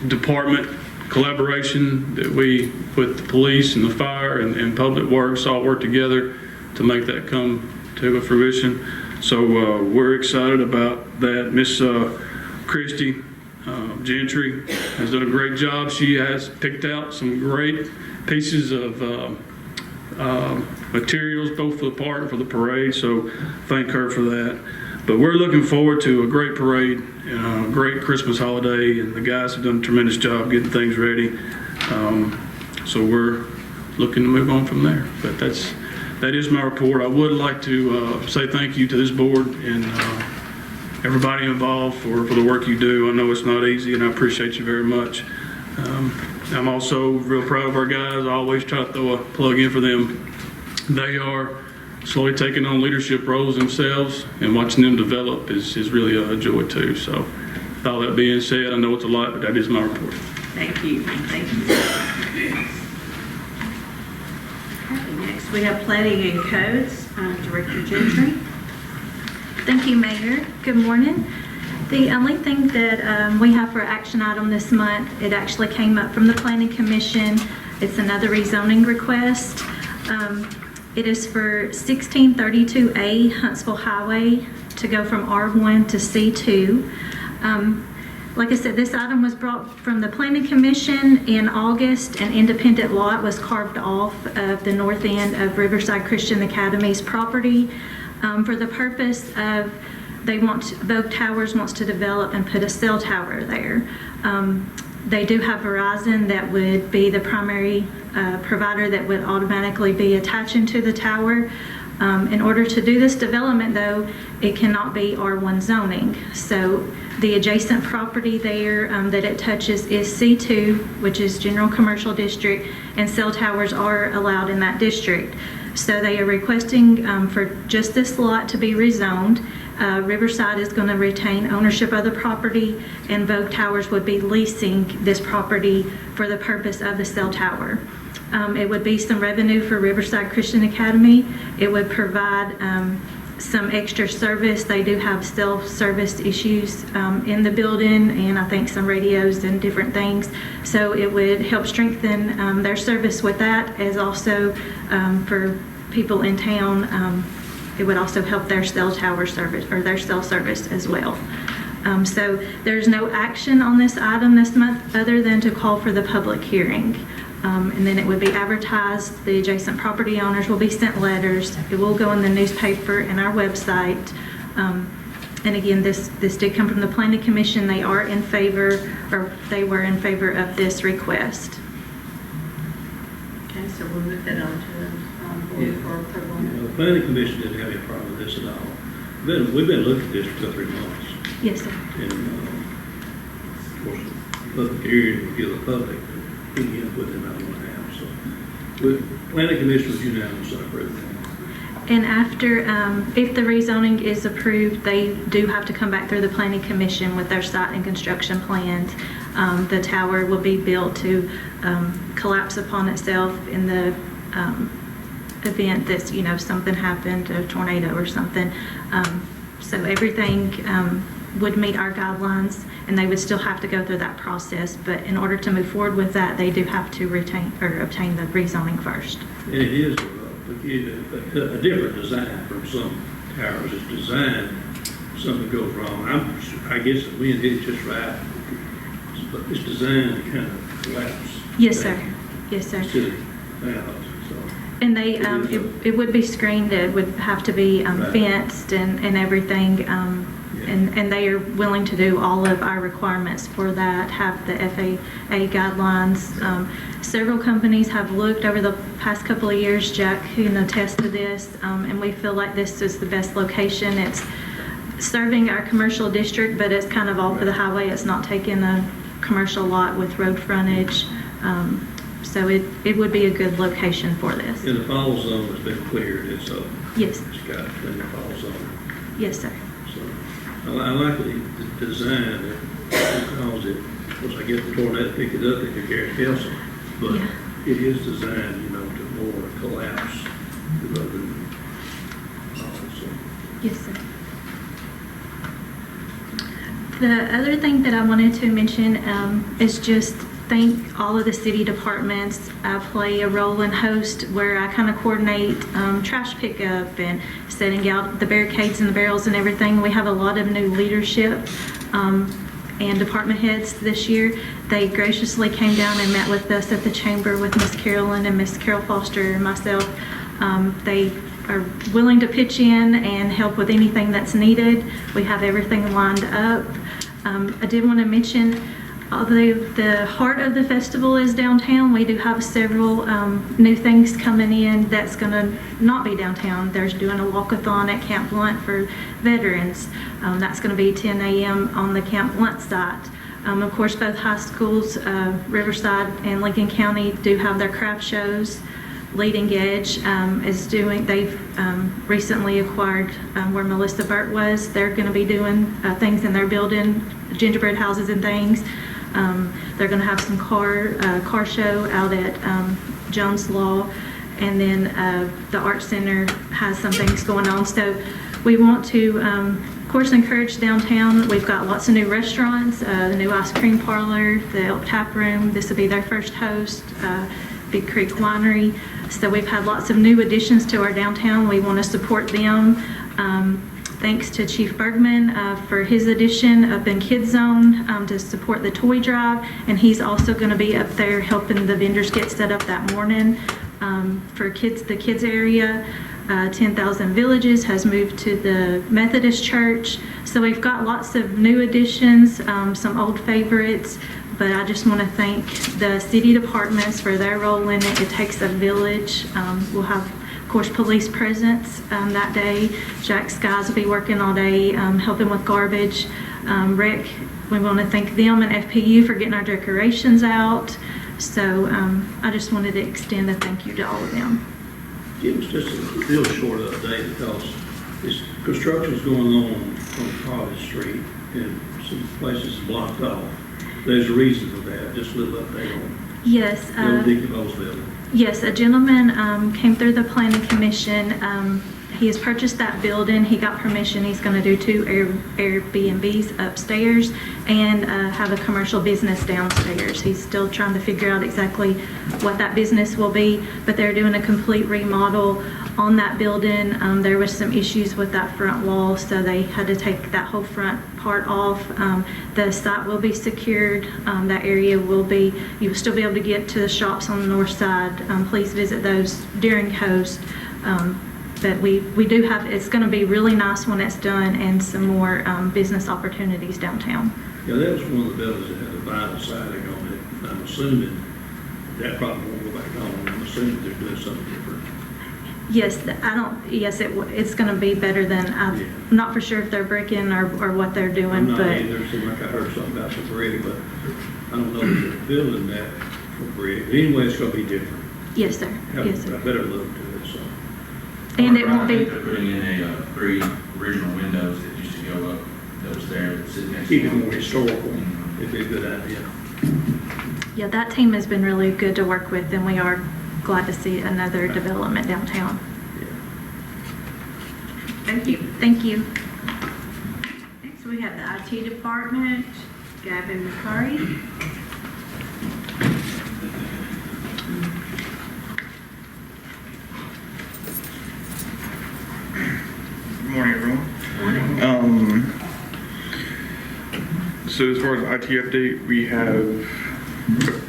department collaboration that we, with the police and the fire and public works, all work together to make that come to a fruition. So we're excited about that. Miss Christy Gentry has done a great job. She has picked out some great pieces of materials, both for the park and for the parade. So thank her for that. But we're looking forward to a great parade and a great Christmas holiday, and the guys have done a tremendous job getting things ready. So we're looking to move on from there. But that is my report. I would like to say thank you to this board and everybody involved for the work you do. I know it's not easy, and I appreciate you very much. I'm also real proud of our guys. I always try to throw a plug in for them. They are slowly taking on leadership roles themselves, and watching them develop is really a joy too. So with all that being said, I know it's a lot, but that is my report. Thank you. Thank you. Okay, next we have planning and codes, Director Gentry. Thank you, Mayor. Good morning. The only thing that we have for action item this month, it actually came up from the Planning Commission. It's another rezoning request. It is for 1632A Huntsville Highway to go from R1 to C2. Like I said, this item was brought from the Planning Commission in August. An independent lot was carved off of the north end of Riverside Christian Academy's property for the purpose of Vogue Towers wants to develop and put a cell tower there. They do have Verizon that would be the primary provider that would automatically be attaching to the tower. In order to do this development, though, it cannot be R1 zoning. So the adjacent property there that it touches is C2, which is General Commercial District, and cell towers are allowed in that district. So they are requesting for just this lot to be rezoned. Riverside is going to retain ownership of the property, and Vogue Towers would be leasing this property for the purpose of the cell tower. It would be some revenue for Riverside Christian Academy. It would provide some extra service. They do have self-service issues in the building, and I think some radios and different things. So it would help strengthen their service with that, as also for people in town. It would also help their cell tower service, or their cell service as well. So there's no action on this item this month other than to call for the public hearing. And then it would be advertised. The adjacent property owners will be sent letters. It will go in the newspaper and our website. And again, this did come from the Planning Commission. They are in favor, or they were in favor of this request. Okay, so we'll move that on to the board for approval. You know, the planning commission didn't have any problem with this at all. We've been looking at this for 2 or 3 months. Yes, sir. And, of course, the public hearing will give the public opinion what they might want to have, so. The planning commission was unanimous on approving. And after, if the rezoning is approved, they do have to come back through the Planning Commission with their site and construction plans. The tower will be built to collapse upon itself in the event that, you know, something happened, a tornado or something. So everything would meet our guidelines, and they would still have to go through that process. But in order to move forward with that, they do have to retain or obtain the rezoning first. And it is a different design from some towers. It's designed, something goes wrong. I guess the wind hit it just right, but it's designed to kind of collapse. Yes, sir. Yes, sir. Instead of that, so. And they, it would be screened, it would have to be fenced and everything. And they are willing to do all of our requirements for that, have the FAA guidelines. Several companies have looked over the past couple of years. Jack can attest to this, and we feel like this is the best location. It's serving our commercial district, but it's kind of off of the highway. It's not taking a commercial lot with road frontage. So it would be a good location for this. And the fall zone has been cleared, and so. Yes. It's got in the fall zone. Yes, sir. So I like the design because it, of course, I guess the tornado picked it up, it could carry it else. But Yeah. it is designed, you know, to more collapse rather than so. Yes, sir. The other thing that I wanted to mention is just thank all of the city departments. I play a role in host where I kind of coordinate trash pickup and setting out the barricades and the barrels and everything. We have a lot of new leadership and department heads this year. They graciously came down and met with us at the chamber with Miss Carolyn and Miss Carol Foster and myself. They are willing to pitch in and help with anything that's needed. We have everything lined up. I did want to mention, although the heart of the festival is downtown, we do have several new things coming in that's going to not be downtown. There's doing a walkathon at Camp Blunt for veterans. That's going to be 10 a.m. on the Camp Blunt site. Of course, both high schools, Riverside and Lincoln County, do have their craft shows. Leading Edge is doing, they've recently acquired where Melissa Burt was. They're going to be doing things in their building, gingerbread houses and things. They're going to have some car show out at Jones Law, and then the Art Center has some things going on. So we want to, of course, encourage downtown. We've got lots of new restaurants, the new ice cream parlor, the Elk Tap Room. This will be their first host, Big Creek Winery. So we've had lots of new additions to our downtown. We want to support them. Thanks to Chief Bergman for his addition up in Kids Zone to support the toy drive, and he's also going to be up there helping the vendors get set up that morning for kids. The kids area, 10,000 Villages has moved to the Methodist Church, so we've got lots of new additions, some old favorites. But I just want to thank the city departments for their role in it. It takes a village. We'll have, of course, police presence that day. Jack Skies will be working all day helping with garbage. Rick, we want to thank them and FPU for getting our decorations out. So I just wanted to extend a thank you to all of them. It was just a real short update because this construction's going on College Street and some places blocked off. There's a reason for that. Just a little update on Yes. Deacon Bowles building. Yes, a gentleman came through the Planning Commission He has purchased that building. He got permission. He's going to do 2 Airbnbs upstairs and have a commercial business downstairs. He's still trying to figure out exactly what that business will be, but they're doing a complete remodel on that building. There was some issues with that front wall, so they had to take that whole front part off. The site will be secured. That area will be, you'll still be able to get to the shops on the north side. Please visit those during host. But we do have, it's going to be really nice when it's done, and some more business opportunities downtown. Yeah, that was one of the buildings that had a vinyl siding on it. I'm assuming that probably won't go back on. I'm assuming they're doing something different. Yes, it's going to be better than, I'm not for sure if they're bricking or what they're I'm doing, not but either. It seemed like I heard something about the brick, but I don't know if they're building that for brick. Anyway, it's going to be different. yes, sir. Have Yes, a sir. better look to it, so. And it won't I be, think they're putting in 3 original windows that used to go up, that was there, that sit next to Keep it it. more historical. It'd be a good idea. yeah, that team has been really good to work with, and we are glad to see another development downtown. Thank you. Thank you. Next, we have the IT department, Gavin McCurry. Good morning, everyone. So as far as IT update,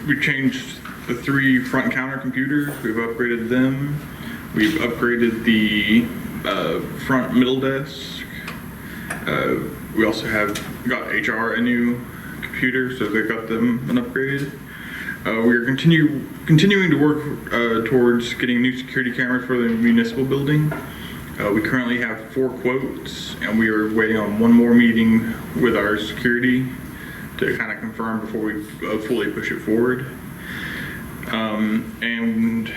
we changed the 3 front counter computers. We've upgraded them. We've upgraded the front middle desk. We also got HR a new computer, so they got them an upgrade. We are continuing to work towards getting new security cameras for the municipal building. We currently have 4 quotes, and we are waiting on one more meeting with our security to kind of confirm before we fully push it forward. And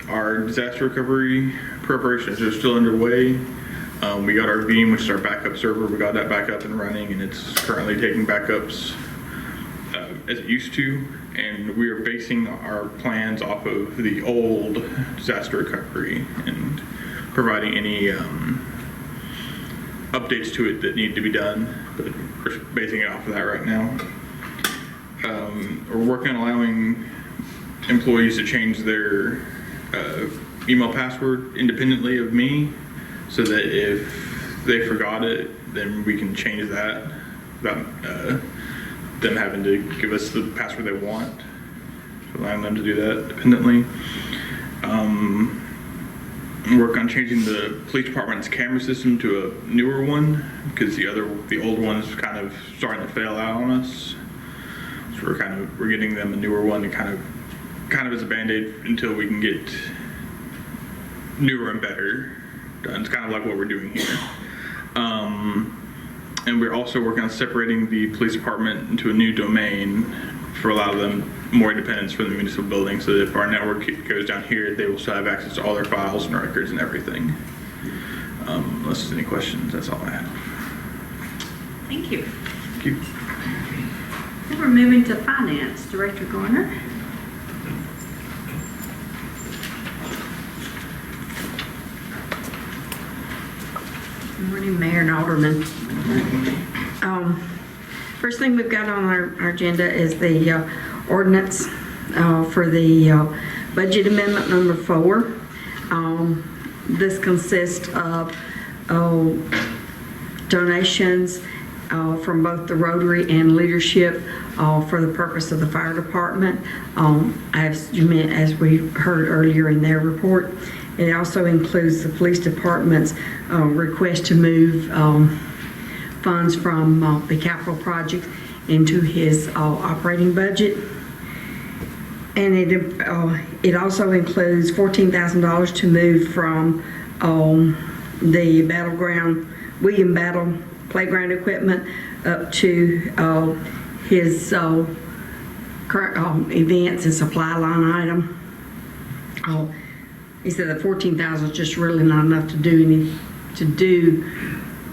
our disaster recovery preparations are still underway. We got our Veeam, which is our backup server. We got that back up and running, and it's currently taking backups as it used to. And we are basing our plans off of the old disaster recovery and providing any updates to it that need to be done, but we're basing it off of that right now. We're working on allowing employees to change their email password independently of me, so that if they forgot it, then we can change that without them having to give us the password they want. So allowing them to do that independently. Work on changing the police department's camera system to a newer one, because the old one is kind of starting to fail out on us. So we're getting them a newer one to kind of as a band-aid until we can get newer and better done. It's kind of like what we're doing here. And we're also working on separating the police department into a new domain for allow them more independence for the municipal building, so that if our network goes down here, they will still have access to all their files and records and everything. Unless there's any questions, that's all I have. Thank you. Thank you. Then we're moving to finance, Director Garner. Good morning, Mayor and Alderman. First thing we've got on our agenda is the ordinance for the budget amendment number 4. This consists of donations from both the Rotary and Leadership for the purpose of the fire department. As we heard earlier in their report, it also includes the police department's request to move funds from the capital project into his operating budget. And it also includes $14,000 to move from the William Battle playground equipment up to his current events and supply line item. He said that $14,000 is just really not enough to do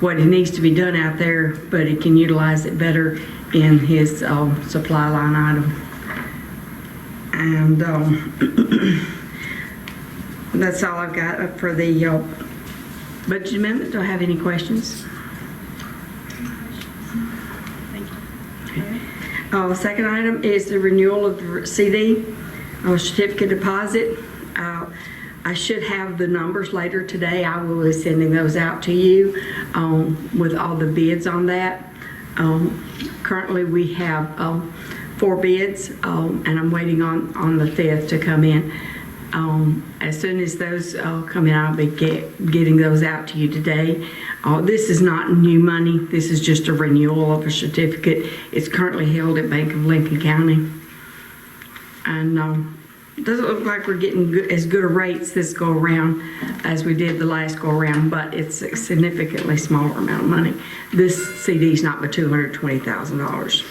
what it needs to be done out there, but it can utilize it better in his supply line item. And that's all I've got for the Budget amendment, do I have any questions? Second item is the renewal of the CD, certificate deposit. I should have the numbers later today. I will be sending those out to you with all the bids on that. Currently, we have 4 bids, and I'm waiting on the 5th to come in. As soon as those come in, I'll be getting those out to you today. This is not new money. This is just a renewal of a certificate. It's currently held at Bank of Lincoln County. And it doesn't look like we're getting as good a rates this go around as we did the last go around, but it's a significantly smaller amount of money. This CD is not but $220,000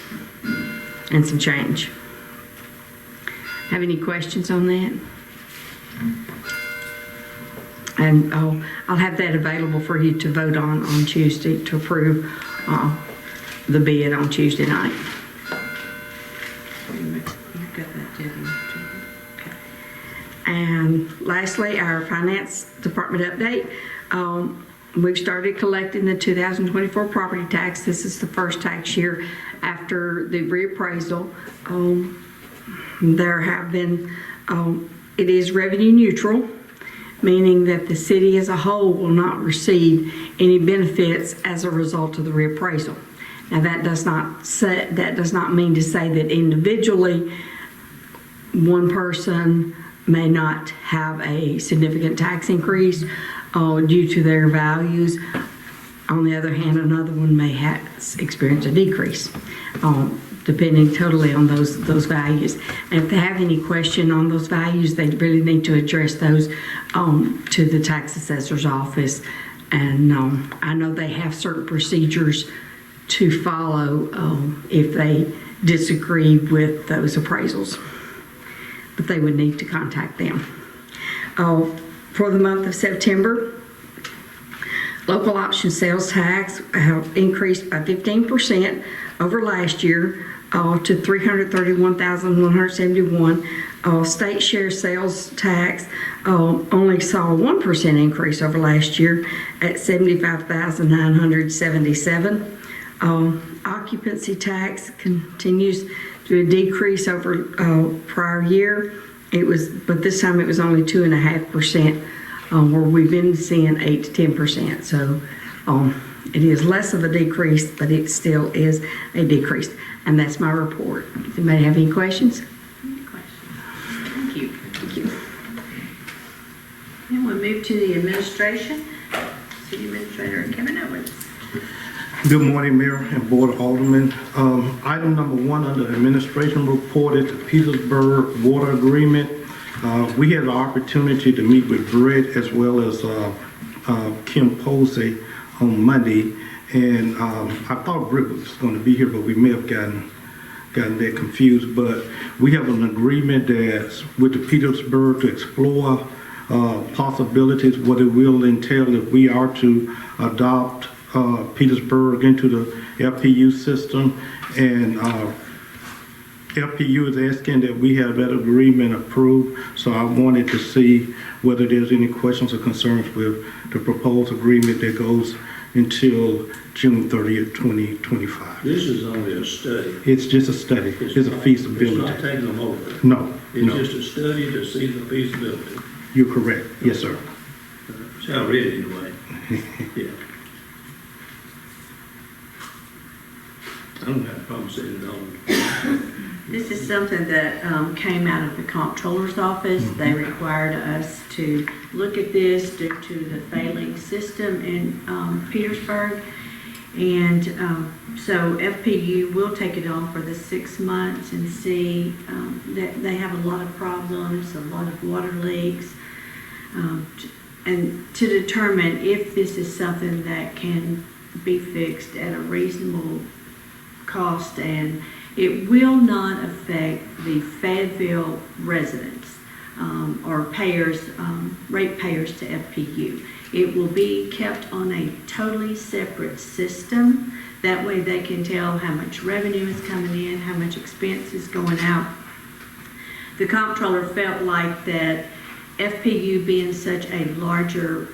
and some change. Have any questions on that? And I'll have that available for you to vote on Tuesday to approve the bid on Tuesday night. You've got that, Debbie. Okay. And lastly, our finance department update. We've started collecting the 2024 property tax. This is the first tax year after the reappraisal. There have been, it is revenue neutral, meaning that the city as a whole will not receive any benefits as a result of the reappraisal. Now that does not mean to say that individually one person may not have a significant tax increase due to their values. On the other hand, another one may experience a decrease, depending totally on those values. And if they have any question on those values, they really need to address those to the tax assessor's office. And I know they have certain procedures to follow if they disagree with those appraisals, but they would need to contact them. For the month of September, local option sales tax have increased by 15% over last year to $331,171. State share sales tax only saw a 1% increase over last year at $75,977. Occupancy tax continues to decrease over prior year. But this time it was only 2.5%, where we've been seeing 8 to 10%. So it is less of a decrease, but it still is a decrease. And that's my report. Does anybody have any questions? Any questions? Thank you. Thank you. And we'll move to the administration. City Administrator Kevin Owens. Good morning, Mayor and Board of Aldermen. Item number 1 under the administration report is the Petersburg Water Agreement. We had the opportunity to meet with Brett as well as Kim Posey on Monday, and I thought Brett was going to be here, but we may have gotten that confused. But we have an agreement that's with the Petersburg to explore possibilities, what it will entail if we are to adopt Petersburg into the FPU system, and FPU is asking that we have that agreement approved. So I wanted to see whether there's any questions or concerns with the proposed agreement that goes until June 30th, 2025. This is only a study. It's just a study. It's a feasibility. It's not taking them over. No, It's no. just a study to see the feasibility. You're correct. Yes, sir. That's how I read it anyway. Yeah. I don't have a problem sitting it on. This is something that came out of the comptroller's office. They required us to look at this due to the failing system in Petersburg. And so FPU will take it on for the 6 months and see that they have a lot of problems, a lot of water leaks, and to determine if this is something that can be fixed at a reasonable cost, and it will not affect the Fayetteville residents or payers, ratepayers to FPU. It will be kept on a totally separate system. That way they can tell how much revenue is coming in, how much expense is going out. The comptroller felt like that FPU being such a larger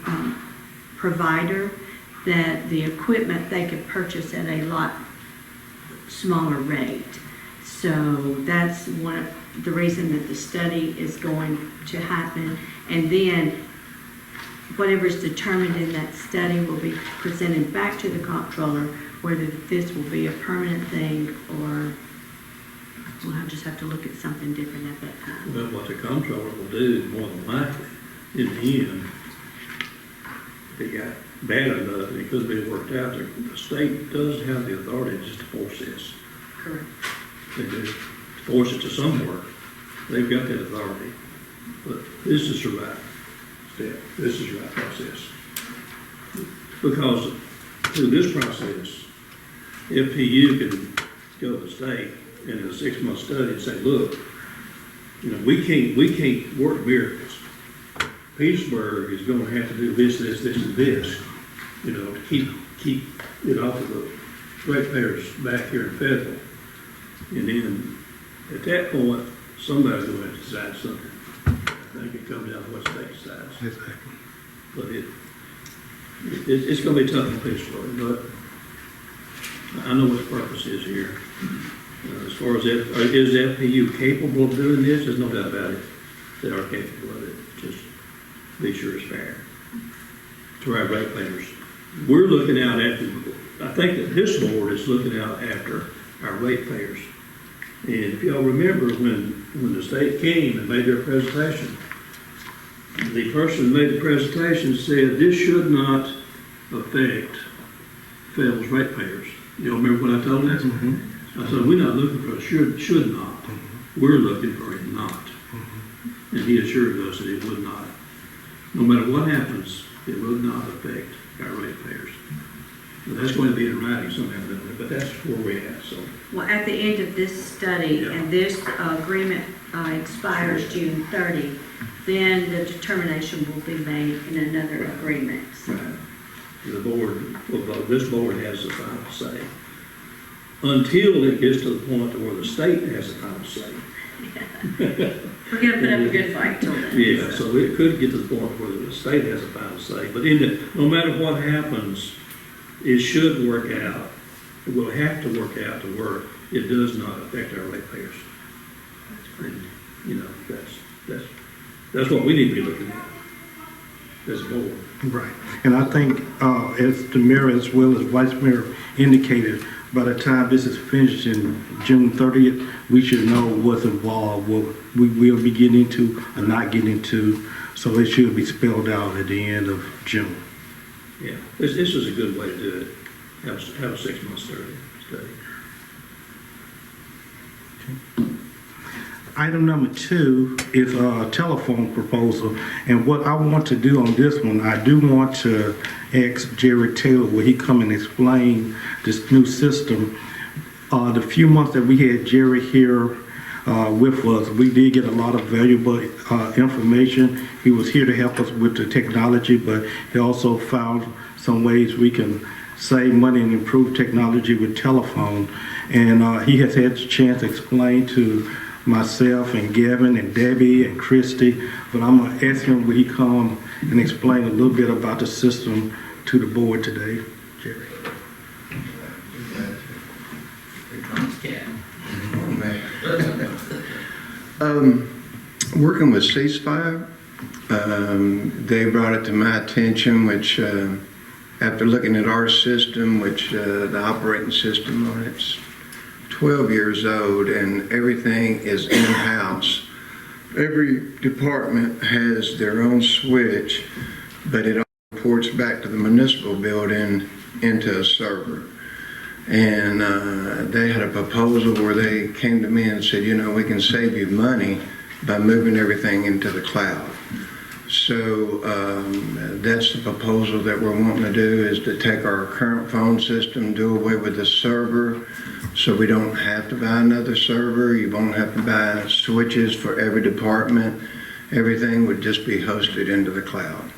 provider, that the equipment they could purchase at a lot smaller rate. So that's one of the reason that the study is going to happen. And then whatever's determined in that study will be presented back to the comptroller, whether this will be a permanent thing or we'll just have to look at something different at that time. But what the comptroller will do, more than likely, in the end, if it got bad enough and it could be worked out, the state does have the authority just to force this. Correct. They do, force it to somewhere. They've got that authority. But this is the right step. This is the right process. Because through this process, FPU can go to the state in a 6-month study and say, look, you know, we can't work miracles. Petersburg is going to have to do this, and this, you know, to keep it off of the ratepayers back here in Fayetteville. And then at that point, somebody's going to have to decide something. I think it comes down to what the state decides. Exactly. But it's going to be tough on Pittsburgh, but I know what the purpose is here. As far as is FPU capable of doing this, there's no doubt about it. They are capable of it. Just be sure it's fair to our ratepayers. We're looking out after, I think that this board is looking out after our ratepayers. And if y'all remember when the state came and made their presentation, the person who made the presentation said this should not affect Fayetteville's ratepayers. You all remember what I told them? Mm-hmm. I said, we're not looking for a should not. We're looking for a not. And he assured us that it would not. No matter what happens, it will not affect our ratepayers. So that's going to be in writing somehow, but that's where we're at, so. Well, at the end of this study, Yeah. and this agreement expires June 30, then the determination will be made in another agreement. So, Right. The board, well, this board has the final say. Until it gets to the point where the state has the final say. we're going to put up a good fight till then. Yeah, so it could get to the point where the state has a final say. But no matter what happens, it should work out. It will have to work out to work. It does not affect our ratepayers. And, you know, that's what we need to be looking at as a board. Right. And I think, as the mayor as well as vice mayor indicated, by the time this is finished in June 30th, we should know what's involved, what we will be getting into or not getting into. So it should be spelled out at the end of June. Yeah, this is a good way to do it. Have a 6-month study. Item number 2 is a telephone proposal. And what I want to do on this one, I do want to ask Jerry Taylor, will he come and explain this new system? The few months that we had Jerry here with us, we did get a lot of valuable information. He was here to help us with the technology, but he also found some ways we can save money and improve technology with telephone. And he has had the chance to explain to myself and Gavin and Debbie and Christy, but I'm going to ask him, will he come and explain a little bit about the system to the board today? Jerry. Working with Ceasefire, they brought it to my attention, which after looking at our system, which the operating system on it's 12 years old and everything is in-house. Every department has their own switch, but it all reports back to the municipal building into a server. And they had a proposal where they came to me and said, you know, we can save you money by moving everything into the cloud. So that's the proposal that we're wanting to do, is to take our current phone system, do away with the server, so we don't have to buy another server. You won't have to buy switches for every department. Everything would just be hosted into the cloud.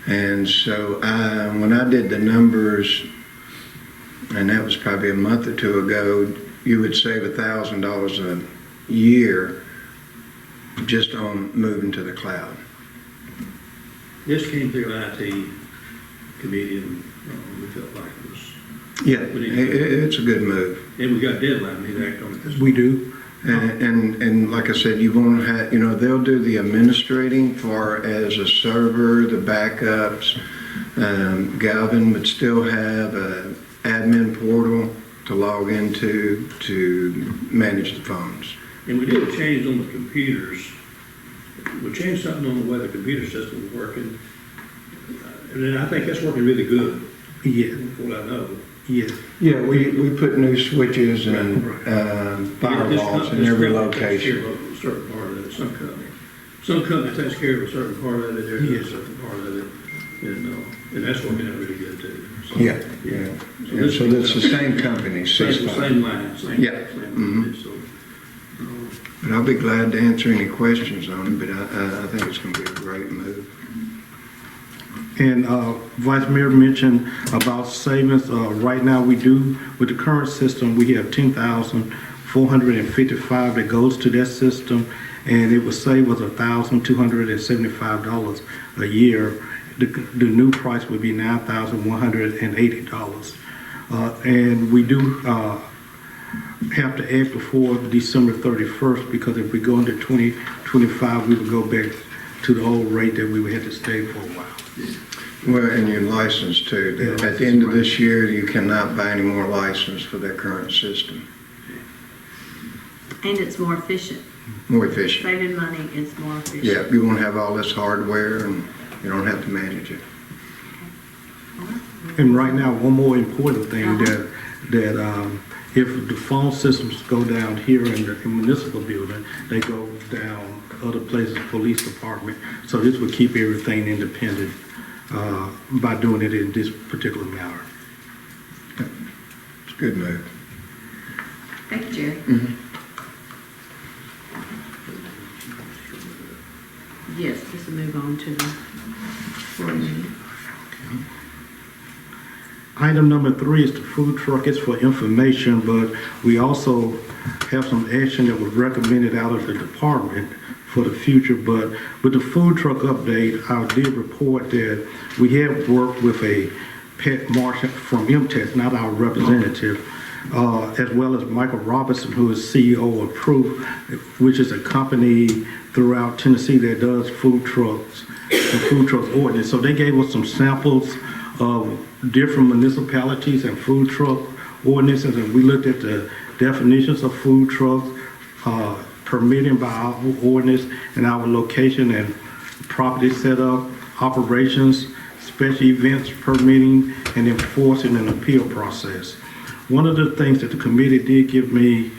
And so when I did the numbers, and that was probably a month or two ago, you would save $1,000 a year just on moving to the cloud. This came through IT committee, and we felt like it was, Yeah, it's a good move. and we got a deadline, we need to act on it this We do. And like I said, you won't have, they'll do the administrating far as a server, the backups. Galvin would still have an admin portal to log into to manage the phones. And we did a change on the computers. We changed something on the way the computer system was working. And then I think that's working really good, Yeah, from what I know. yes. Yeah, we put new switches and firewalls in every location. This company takes care of a certain part of it, some company takes care of a certain part of it, there's a certain part of it, and that's working out really good too. So, Yeah. So it's the this- same company, Same line, same. Yeah. Company, so, But I'll be glad to answer any questions on it, but I think it's going to be a great move. And Vice Mayor mentioned about savings. Right now, we do, with the current system, we have $10,455 that goes to that system, and it would save us $1,275 a year. The new price would be $9,180. And we do have to act before December 31st, because if we go into 2025, we would go back to the old rate that we would have to stay for a while. Well, and your license too. At the end of this year, you cannot buy any more license for that current system. And it's more efficient. More efficient. Saving money is more efficient. Yeah, you won't have all this hardware and you don't have to manage it. And right now, one more important thing that if the phone systems go down here in the municipal building, they go down other places, police department. So this would keep everything independent by doing it in this particular manner. It's a good move. Thank you, Jerry. Yes, just move on to the board meeting. Item number 3 is the food truck. It's for information, but we also have some action that was recommended out of the department for the future. But with the food truck update, I did report that we have worked with a Pat Marshall from MTech, not our representative, as well as Michael Robinson, who is CEO of Proof, which is a company throughout Tennessee that does food trucks and food truck ordinance. So they gave us some samples of different municipalities and food truck ordinances, and we looked at the definitions of food trucks, permitting by our ordinance, and our location and property setup, operations, special events permitting, and enforcing an appeal process. One of the things that the committee did give me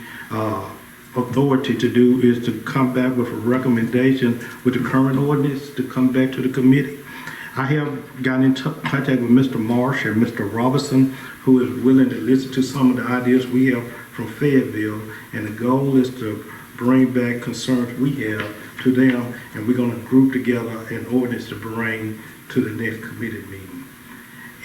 authority to do is to come back with a recommendation with the current ordinance to come back to the committee. I have gotten in contact with Mr. Marsh and Mr. Robinson, who is willing to listen to some of the ideas we have from Fayetteville, and the goal is to bring back concerns we have to them, and we're going to group together an ordinance to bring to the next committee meeting.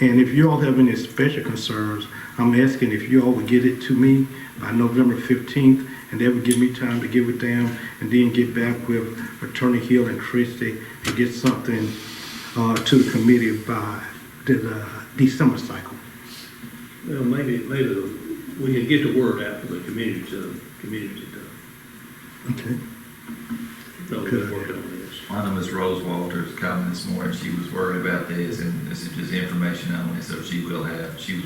And if you all have any special concerns, I'm asking if you all would get it to me by November 15th, and that would give me time to get with them and then get back with Attorney Hill and Christie and get something to the committee by the December cycle. Well, maybe we can get the word out to the community to Okay. know that we're working on this. I know Ms. Rose Walters coming this morning, she was worried about this, and this is just information only, so she was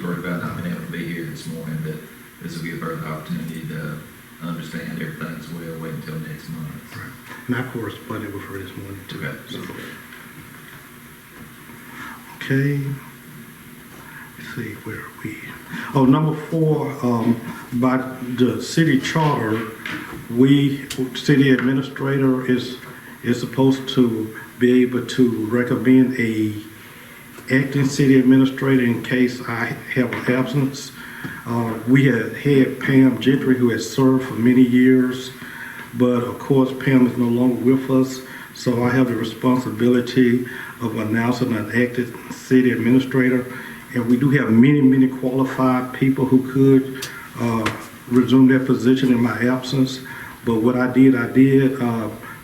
worried about not being able to be here this morning, but this will give her the opportunity to understand everything as well, wait until next month. Right. And I corresponded with her this morning too. Okay. So. Okay. Let's see, where are we? Oh, number 4, by the city charter, city administrator is supposed to be able to recommend a acting city administrator in case I have an absence. We had Pam Gentry, who has served for many years, but of course Pam is no longer with us, so I have the responsibility of announcing an acting city administrator. And we do have many qualified people who could resume their position in my absence. But what I did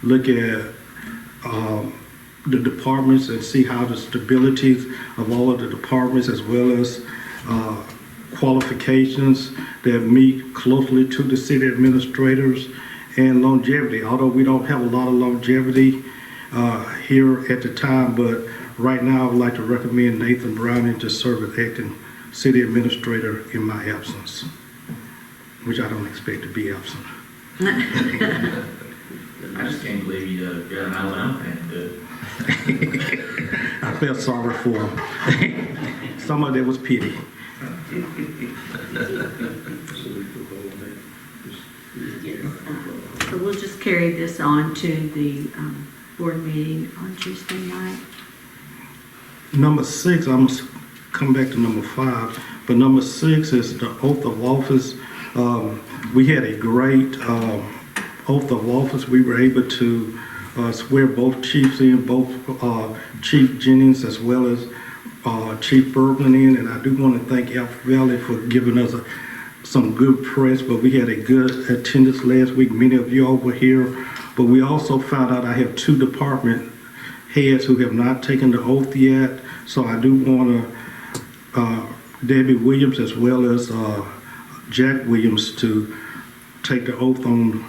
look at the departments and see how the stabilities of all of the departments as well as qualifications that meet closely to the city administrators and longevity. Although we don't have a lot of longevity here at the time, but right now I would like to recommend Nathan Browning to serve as acting city administrator in my absence, which I don't expect to be absent. I just can't believe you got an Alabama fan to do it. I felt sorry for him. Some of it was pity. So we'll just carry this on to the board meeting on Tuesday night. Number 6, I'm gonna come back to number 5, but number 6 is the oath of office. We had a great oath of office. We were able to swear both chiefs in, both Chief Jennings as well as Chief Berglund in, and I do want to thank Alpha Valley for giving us some good press, but we had a good attendance last week. Many of you all were here, but we also found out I have 2 department heads who have not taken the oath yet, so I do want to Debbie Williams as well as Jack Williams to take the oath on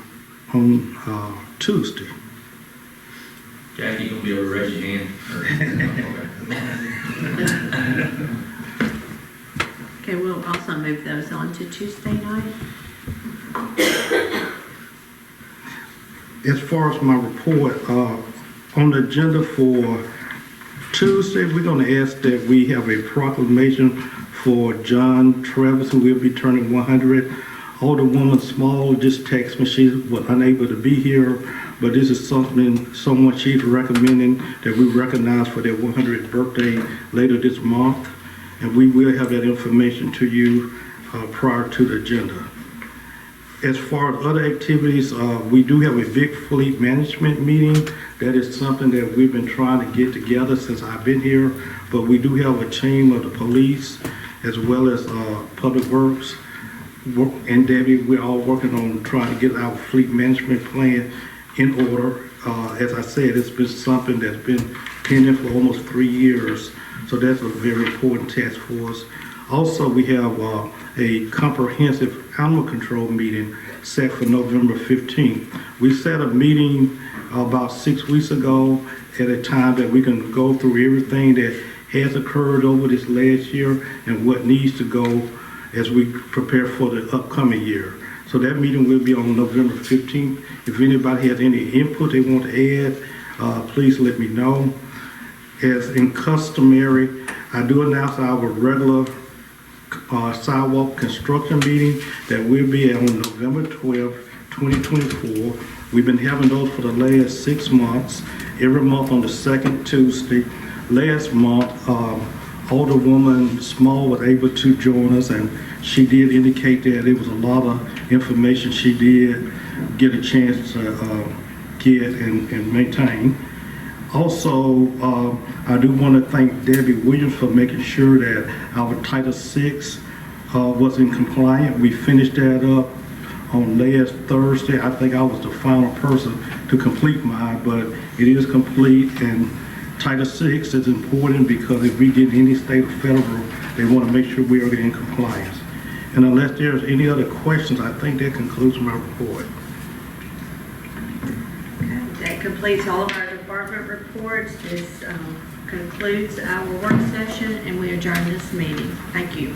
Tuesday. Jackie, you gonna be able to raise your hand? Okay, we'll also move those on to Tuesday night. As far as my report, on the agenda for Tuesday, we're going to ask that we have a proclamation for John Travis, who will be turning 100. Alderwoman Small just texted me she was unable to be here, but this is someone she's recommending that we recognize for their 100th birthday later this month, and we will have that information to you prior to the agenda. As far as other activities, we do have a big fleet management meeting. That is something that we've been trying to get together since I've been here, but we do have a team of the police as well as Public Works. And Debbie, we're all working on trying to get our fleet management plan in order. As I said, it's been something that's been pending for almost 3 years, so that's a very important task for us. Also, we have a comprehensive animal control meeting set for November 15th. We set a meeting about 6 weeks ago at a time that we can go through everything that has occurred over this last year and what needs to go as we prepare for the upcoming year. So that meeting will be on November 15th. If anybody has any input they want to add, please let me know. As in customary, I do announce our regular sidewalk construction meeting that will be on November 12th, 2024. We've been having those for the last 6 months, every month on the second Tuesday. Last month, Alderwoman Small was able to join us, and she did indicate that it was a lot of information she did get a chance to get and maintain. Also, I do want to thank Debbie Williams for making sure that our Title VI was in compliance. We finished that up on last Thursday. I think I was the final person to complete mine, but it is complete, and Title VI is important because if we get any state or federal, they want to make sure we are in compliance. And unless there's any other questions, I think that concludes my report. That completes all of our department reports. This concludes our work session, and we adjourn this meeting. Thank you.